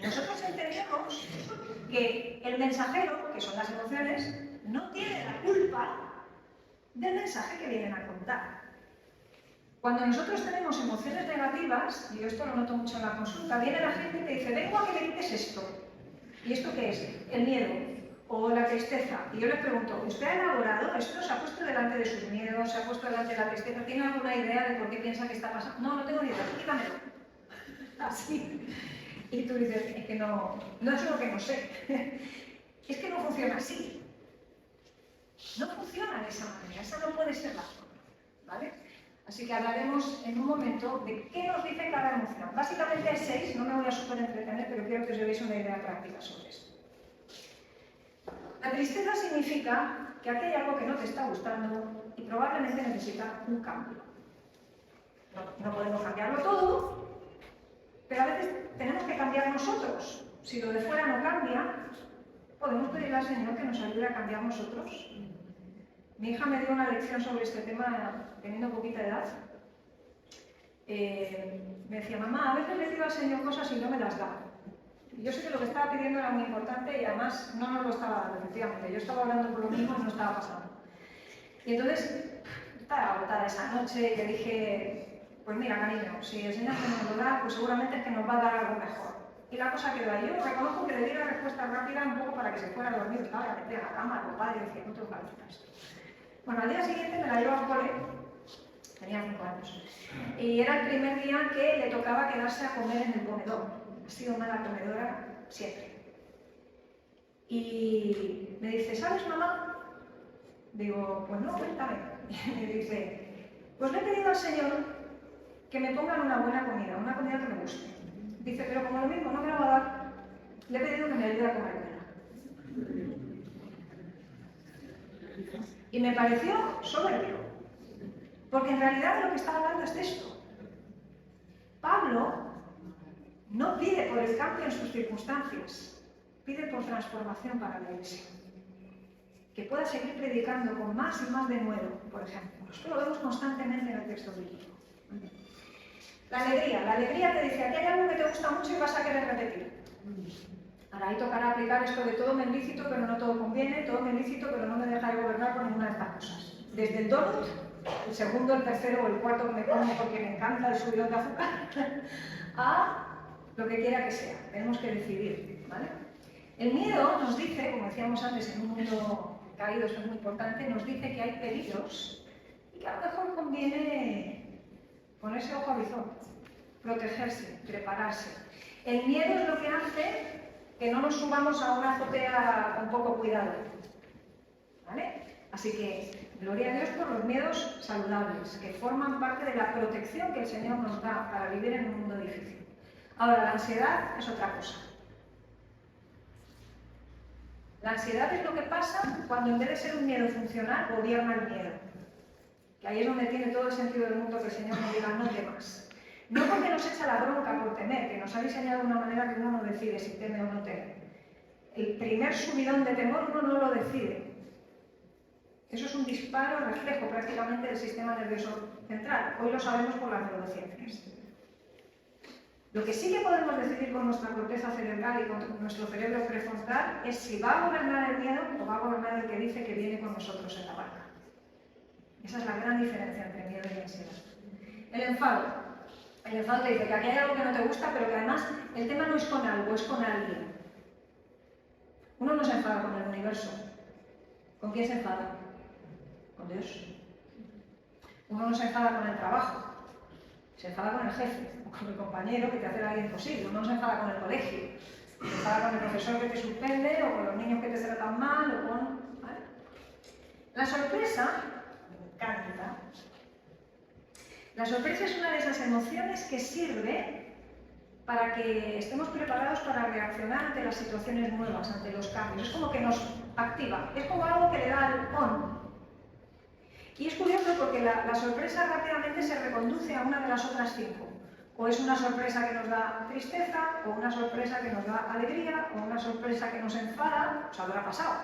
nosotros entendemos que el mensajero, que son las emociones, no tiene la culpa del mensaje que vienen a contar. Cuando nosotros tenemos emociones negativas, y yo esto lo noto mucho en la consulta, viene la gente y te dice, vengo a que me quites esto. ¿Y esto qué es? El miedo o la tristeza. Y yo les pregunto, ¿usted ha elaborado esto? ¿Se ha puesto delante de sus miedos? ¿Se ha puesto delante de la tristeza? ¿Tiene alguna idea de por qué piensa que está pasando? No, no tengo ni idea, quítamelo. Así. Y tú dices, es que no es lo que no sé. Es que no funciona así. No funciona de esa manera, esa no puede ser la forma, ¿vale? Así que hablaremos en un momento de qué nos dice cada emoción. Básicamente hay 6, no me voy a súper entretener, pero quiero que os llevéis una idea práctica sobre eso. La tristeza significa que aquí hay algo que no te está gustando y probablemente necesita un cambio. No podemos cambiarlo todo, pero a veces tenemos que cambiar nosotros. Si lo de fuera no cambia, podemos pedirle al Señor que nos ayude a cambiar nosotros. Mi hija me dio una lección sobre este tema teniendo poquita edad. Me decía, mamá, a veces le pido al Señor cosas y no me las da. Y yo sé que lo que estaba pidiendo era muy importante y además no nos lo estaba dando, efectivamente. Yo estaba hablando por lo mismo y no estaba pasando. Y entonces, estaba agotada esa noche y le dije, pues mira, cariño, si el Señor nos lo da, pues seguramente es que nos va a dar algo mejor. Y la cosa quedó ahí. Yo reconozco que le di la respuesta rápida un poco para que se fuera a dormir. Estaba ya metida en la cama, el padre decía, no tengo que hacer esto. Bueno, al día siguiente me la llevo al cole, tenía 5 años, y era el primer día que le tocaba quedarse a comer en el comedor. Ha sido mala comedora siempre. Y me dice, ¿sabes, mamá? Digo, pues no, cuéntame. Y me dice, pues le he pedido al Señor que me pongan una buena comida, una comida que me guste. Dice, pero como lo mismo no me lo va a dar, le he pedido que me ayude a comérmela. Y me pareció soberbio, porque en realidad de lo que estaba hablando es de esto. Pablo no pide por el cambio en sus circunstancias, pide por transformación para la Iglesia. Que pueda seguir predicando con más y más de nuevo, por ejemplo. Esto lo vemos constantemente en el texto bíblico. La alegría te dice, aquí hay algo que te gusta mucho y vas a querer repetir. Ahora ahí tocará aplicar esto de todo me es lícito, pero no todo conviene, todo me es lícito, pero no me deja de gobernar por ninguna de estas cosas. Desde el donut, el segundo, el tercero o el cuarto que me como porque me encanta el subidón de azúcar, a lo que quiera que sea. Tenemos que decidir, ¿vale? El miedo nos dice, como decíamos antes, en un mundo caído, esto es muy importante, nos dice que hay peligros y que a lo mejor conviene ponerse ojo a visor, protegerse, prepararse. El miedo es lo que hace que no nos subamos a una azotea con poco cuidado, ¿vale? Así que, gloria a Dios por los miedos saludables, que forman parte de la protección que el Señor nos da para vivir en un mundo difícil. Ahora, la ansiedad es otra cosa. La ansiedad es lo que pasa cuando en vez de ser un miedo funcional, gobierna el miedo. Que ahí es donde tiene todo el sentido del mundo que el Señor nos diga, no temas. No porque nos echa la bronca por temer, que nos ha diseñado de una manera que uno no decide si teme o no teme. El primer subidón de temor uno no lo decide. Eso es un disparo reflejo prácticamente del sistema nervioso central. Hoy lo sabemos por las neurociencias. Lo que sí que podemos decidir con nuestra corteza cerebral y con nuestro cerebro prefrontal es si va a gobernar el miedo o va a gobernar el que dice que viene con nosotros en la barca. Esa es la gran diferencia entre miedo y ansiedad. El enfado. El enfado te dice que aquí hay algo que no te gusta, pero que además el tema no es con algo, es con alguien. Uno no se enfada con el universo. ¿Con quién se enfada? Con Dios. Uno no se enfada con el trabajo. Se enfada con el jefe, o con el compañero que te hace la vida imposible. Uno no se enfada con el colegio. Se enfada con el profesor que te suspende, o con los niños que te tratan mal, o con... ¿vale? La sorpresa, me encanta. La sorpresa es una de esas emociones que sirve para que estemos preparados para reaccionar ante las situaciones nuevas, ante los cambios. Es como que nos activa, es como algo que le da el on. Y es curioso porque la sorpresa rápidamente se reconduce a una de las otras 5. O es una sorpresa que nos da tristeza, o una sorpresa que nos da alegría, o una sorpresa que nos enfada, os habrá pasado.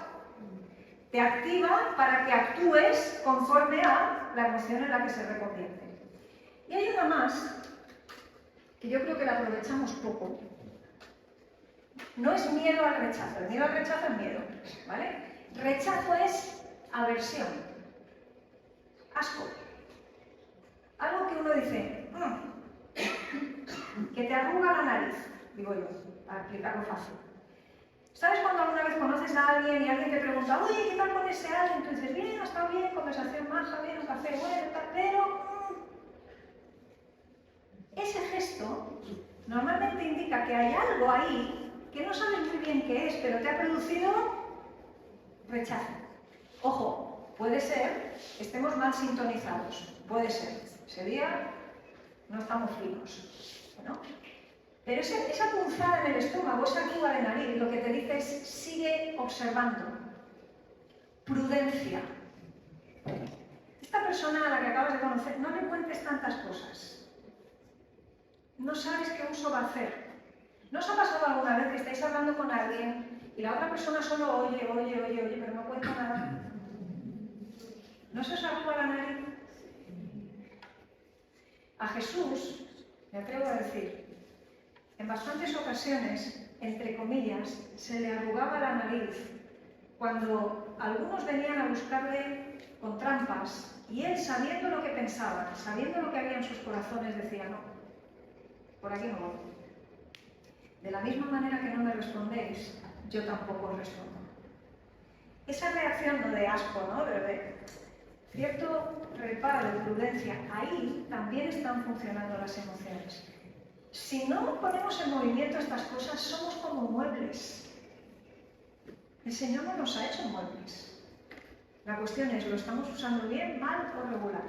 Te activa para que actúes conforme a la emoción en la que se reconvierte. Y hay una más, que yo creo que la aprovechamos poco. No es miedo al rechazo, el miedo al rechazo es miedo, ¿vale? Rechazo es aversión. Asco. Algo que uno dice, que te arruga la nariz, digo yo, para explicarlo fácil. ¿Sabes cuando alguna vez conoces a alguien y alguien te pregunta, oye, ¿qué tal con ese alguien? Tú dices, bien, ha estado bien, conversación maja, bien, un café, bueno, tal, pero... Ese gesto normalmente indica que hay algo ahí que no sabes muy bien qué es, pero te ha producido rechazo. Ojo, puede ser que estemos mal sintonizados, puede ser. Ese día no estamos finos, ¿no? Pero esa punzada en el estómago, esa arruga de nariz, lo que te dice es sigue observando. Prudencia. Esta persona a la que acabas de conocer, no le cuentes tantas cosas. No sabes qué uso va a hacer. ¿No os ha pasado alguna vez que estáis hablando con alguien y la otra persona solo oye, pero no cuenta nada? ¿No se os arruga la nariz? A Jesús, me atrevo a decir, en bastantes ocasiones, entre comillas, se le arrugaba la nariz cuando algunos venían a buscarle con trampas y él, sabiendo lo que pensaban, sabiendo lo que había en sus corazones, decía, no, por aquí no voy. De la misma manera que no me respondéis, yo tampoco os respondo. Esa reacción no de asco, ¿no? De cierto reparo, de prudencia, ahí también están funcionando las emociones. Si no ponemos en movimiento estas cosas, somos como muebles. El Señor no nos ha hecho muebles. La cuestión es, ¿lo estamos usando bien, mal o regular?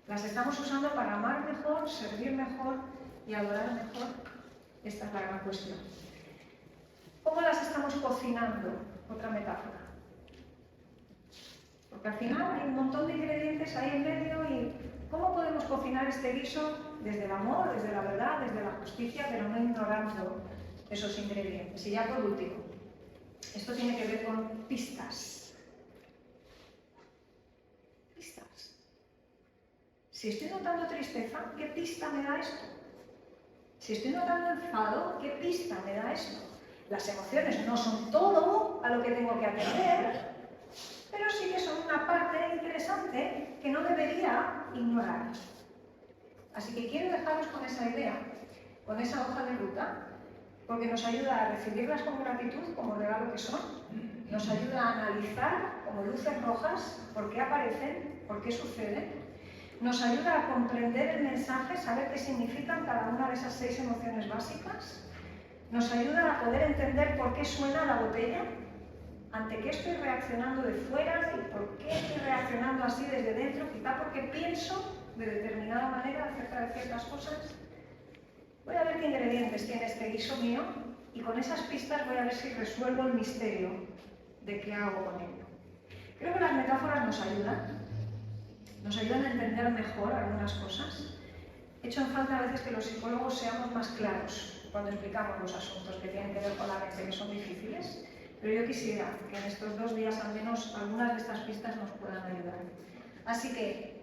¿Las estamos usando para amar mejor, servir mejor y adorar mejor? Esta es la gran cuestión. ¿Cómo las estamos cocinando? Otra metáfora. Porque al final hay un montón de ingredientes ahí en medio y ¿cómo podemos cocinar este guiso? Desde el amor, desde la verdad, desde la justicia, pero no ignorando esos ingredientes. Y ya por último, esto tiene que ver con pistas. Pistas. Si estoy notando tristeza, ¿qué pista me da esto? Si estoy notando enfado, ¿qué pista me da esto? Las emociones no son todo a lo que tengo que atender, pero sí que son una parte interesante que no debería ignorar. Así que quiero dejaros con esa idea, con esa hoja de ruta, porque nos ayuda a recibirlas con gratitud, como regalo que son, nos ayuda a analizar como luces rojas por qué aparecen, por qué suceden, nos ayuda a comprender el mensaje, saber qué significan cada una de esas 6 emociones básicas, nos ayuda a poder entender por qué suena la botella, ante qué estoy reaccionando de fuera y por qué estoy reaccionando así desde dentro, quizá porque pienso de determinada manera acerca de ciertas cosas. Voy a ver qué ingredientes tiene este guiso mío y con esas pistas voy a ver si resuelvo el misterio de qué hago con ello. Creo que las metáforas nos ayudan a entender mejor algunas cosas. Echo en falta a veces que los psicólogos seamos más claros cuando explicamos los asuntos que tienen que ver con la mente, que son difíciles, pero yo quisiera que en estos 2 días al menos algunas de estas pistas nos puedan ayudar. Así que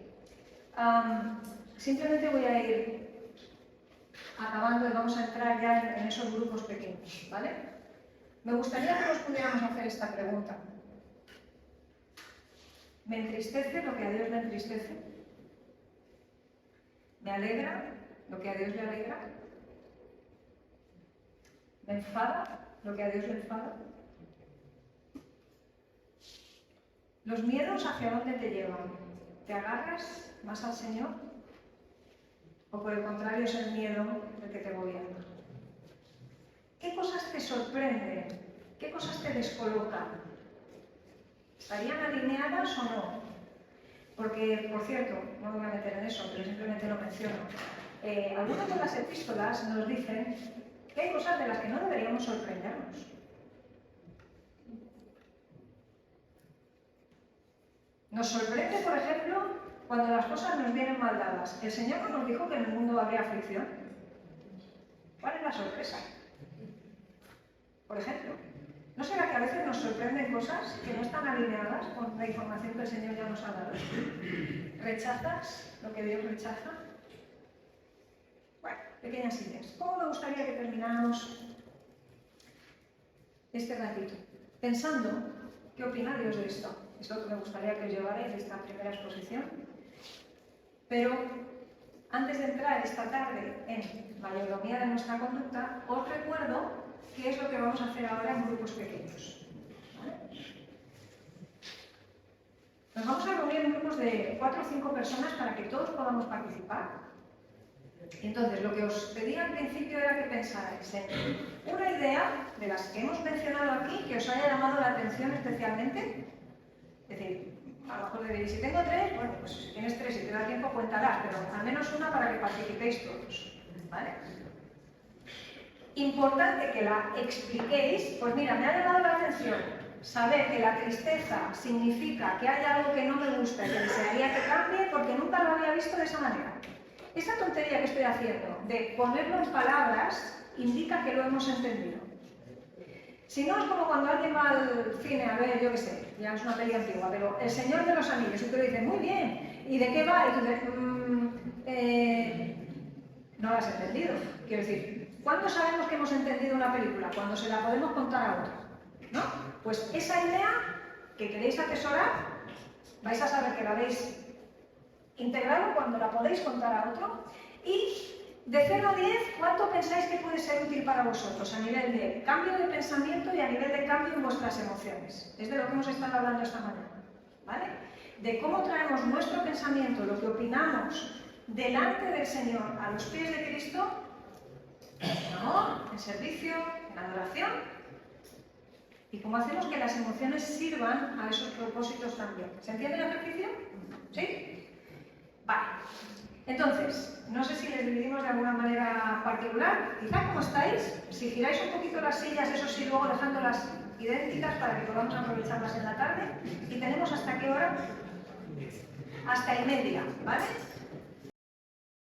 simplemente voy a ir acabando y vamos a entrar ya en esos grupos pequeños, ¿vale? Me gustaría que nos pudiéramos hacer esta pregunta. ¿Me entristece lo que a Dios le entristece? ¿Me alegra lo que a Dios le alegra? ¿Me enfada lo que a Dios le enfada? ¿Los miedos hacia dónde te llevan? ¿Te agarras más al Señor? ¿O por el contrario es el miedo el que te gobierna? ¿Qué cosas te sorprenden? ¿Qué cosas te descolocan? ¿Estarían alineadas o no? Porque, por cierto, no me voy a meter en eso, pero simplemente lo menciono. Algunas de las epístolas nos dicen que hay cosas de las que no deberíamos sorprendernos. Nos sorprende, por ejemplo, cuando las cosas nos vienen mal dadas. El Señor no nos dijo que en el mundo habría aflicción. ¿Cuál es la sorpresa? Por ejemplo, ¿no será que a veces nos sorprenden cosas que no están alineadas con la información que el Señor ya nos ha dado? ¿Rechazas lo que Dios rechaza? Bueno, pequeñas ideas. ¿Cómo me gustaría que termináramos este ratito? Pensando, ¿qué opina Dios de esto? Es lo que me gustaría que os llevarais de esta primera exposición. Pero antes de entrar esta tarde en mayordomía de nuestra conducta, os recuerdo qué es lo que vamos a hacer ahora en grupos pequeños. ¿Vale? Nos vamos a reunir en grupos de 4 o 5 personas para que todos podamos participar. Entonces, lo que os pedí al principio era que pensarais en una idea de las que hemos mencionado aquí que os haya llamado la atención especialmente. Es decir, a lo mejor diréis, si tengo 3, bueno, pues si tienes 3 y te da tiempo, cuéntalas, pero al menos una para que participéis todos, ¿vale? Importante que la expliquéis, pues mira, me ha llamado la atención saber que la tristeza significa que hay algo que no me gusta y que desearía que cambie porque nunca lo había visto de esa manera. Esa tontería que estoy haciendo de ponerlo en palabras indica que lo hemos entendido. Si no, es como cuando alguien va al cine a ver, yo qué sé, ya es una peli antigua, pero El Señor de los Anillos, y tú le dices, muy bien, ¿y de qué va? Y tú dices, no lo has entendido. Quiero decir, ¿cuándo sabemos que hemos entendido una película? Cuando se la podemos contar a otro, ¿no? Pues esa idea que queréis atesorar, vais a saber que la habéis integrado cuando la podéis contar a otro. Y de 0 a 10, ¿cuánto pensáis que puede ser útil para vosotros a nivel de cambio de pensamiento y a nivel de cambio en vuestras emociones? Es de lo que hemos estado hablando esta mañana, ¿vale? De cómo traemos nuestro pensamiento, lo que opinamos, delante del Señor, a los pies de Cristo, en amor, en servicio, en adoración, y cómo hacemos que las emociones sirvan a esos propósitos también. ¿Se entiende el ejercicio? ¿Sí? Vale. Entonces, no sé si les dividimos de alguna manera particular. Quizá como estáis, si giráis un poquito las sillas, eso sí, luego dejándolas idénticas para que podamos aprovecharlas en la tarde. ¿Y tenemos hasta qué hora? Hasta 1:30, ¿vale?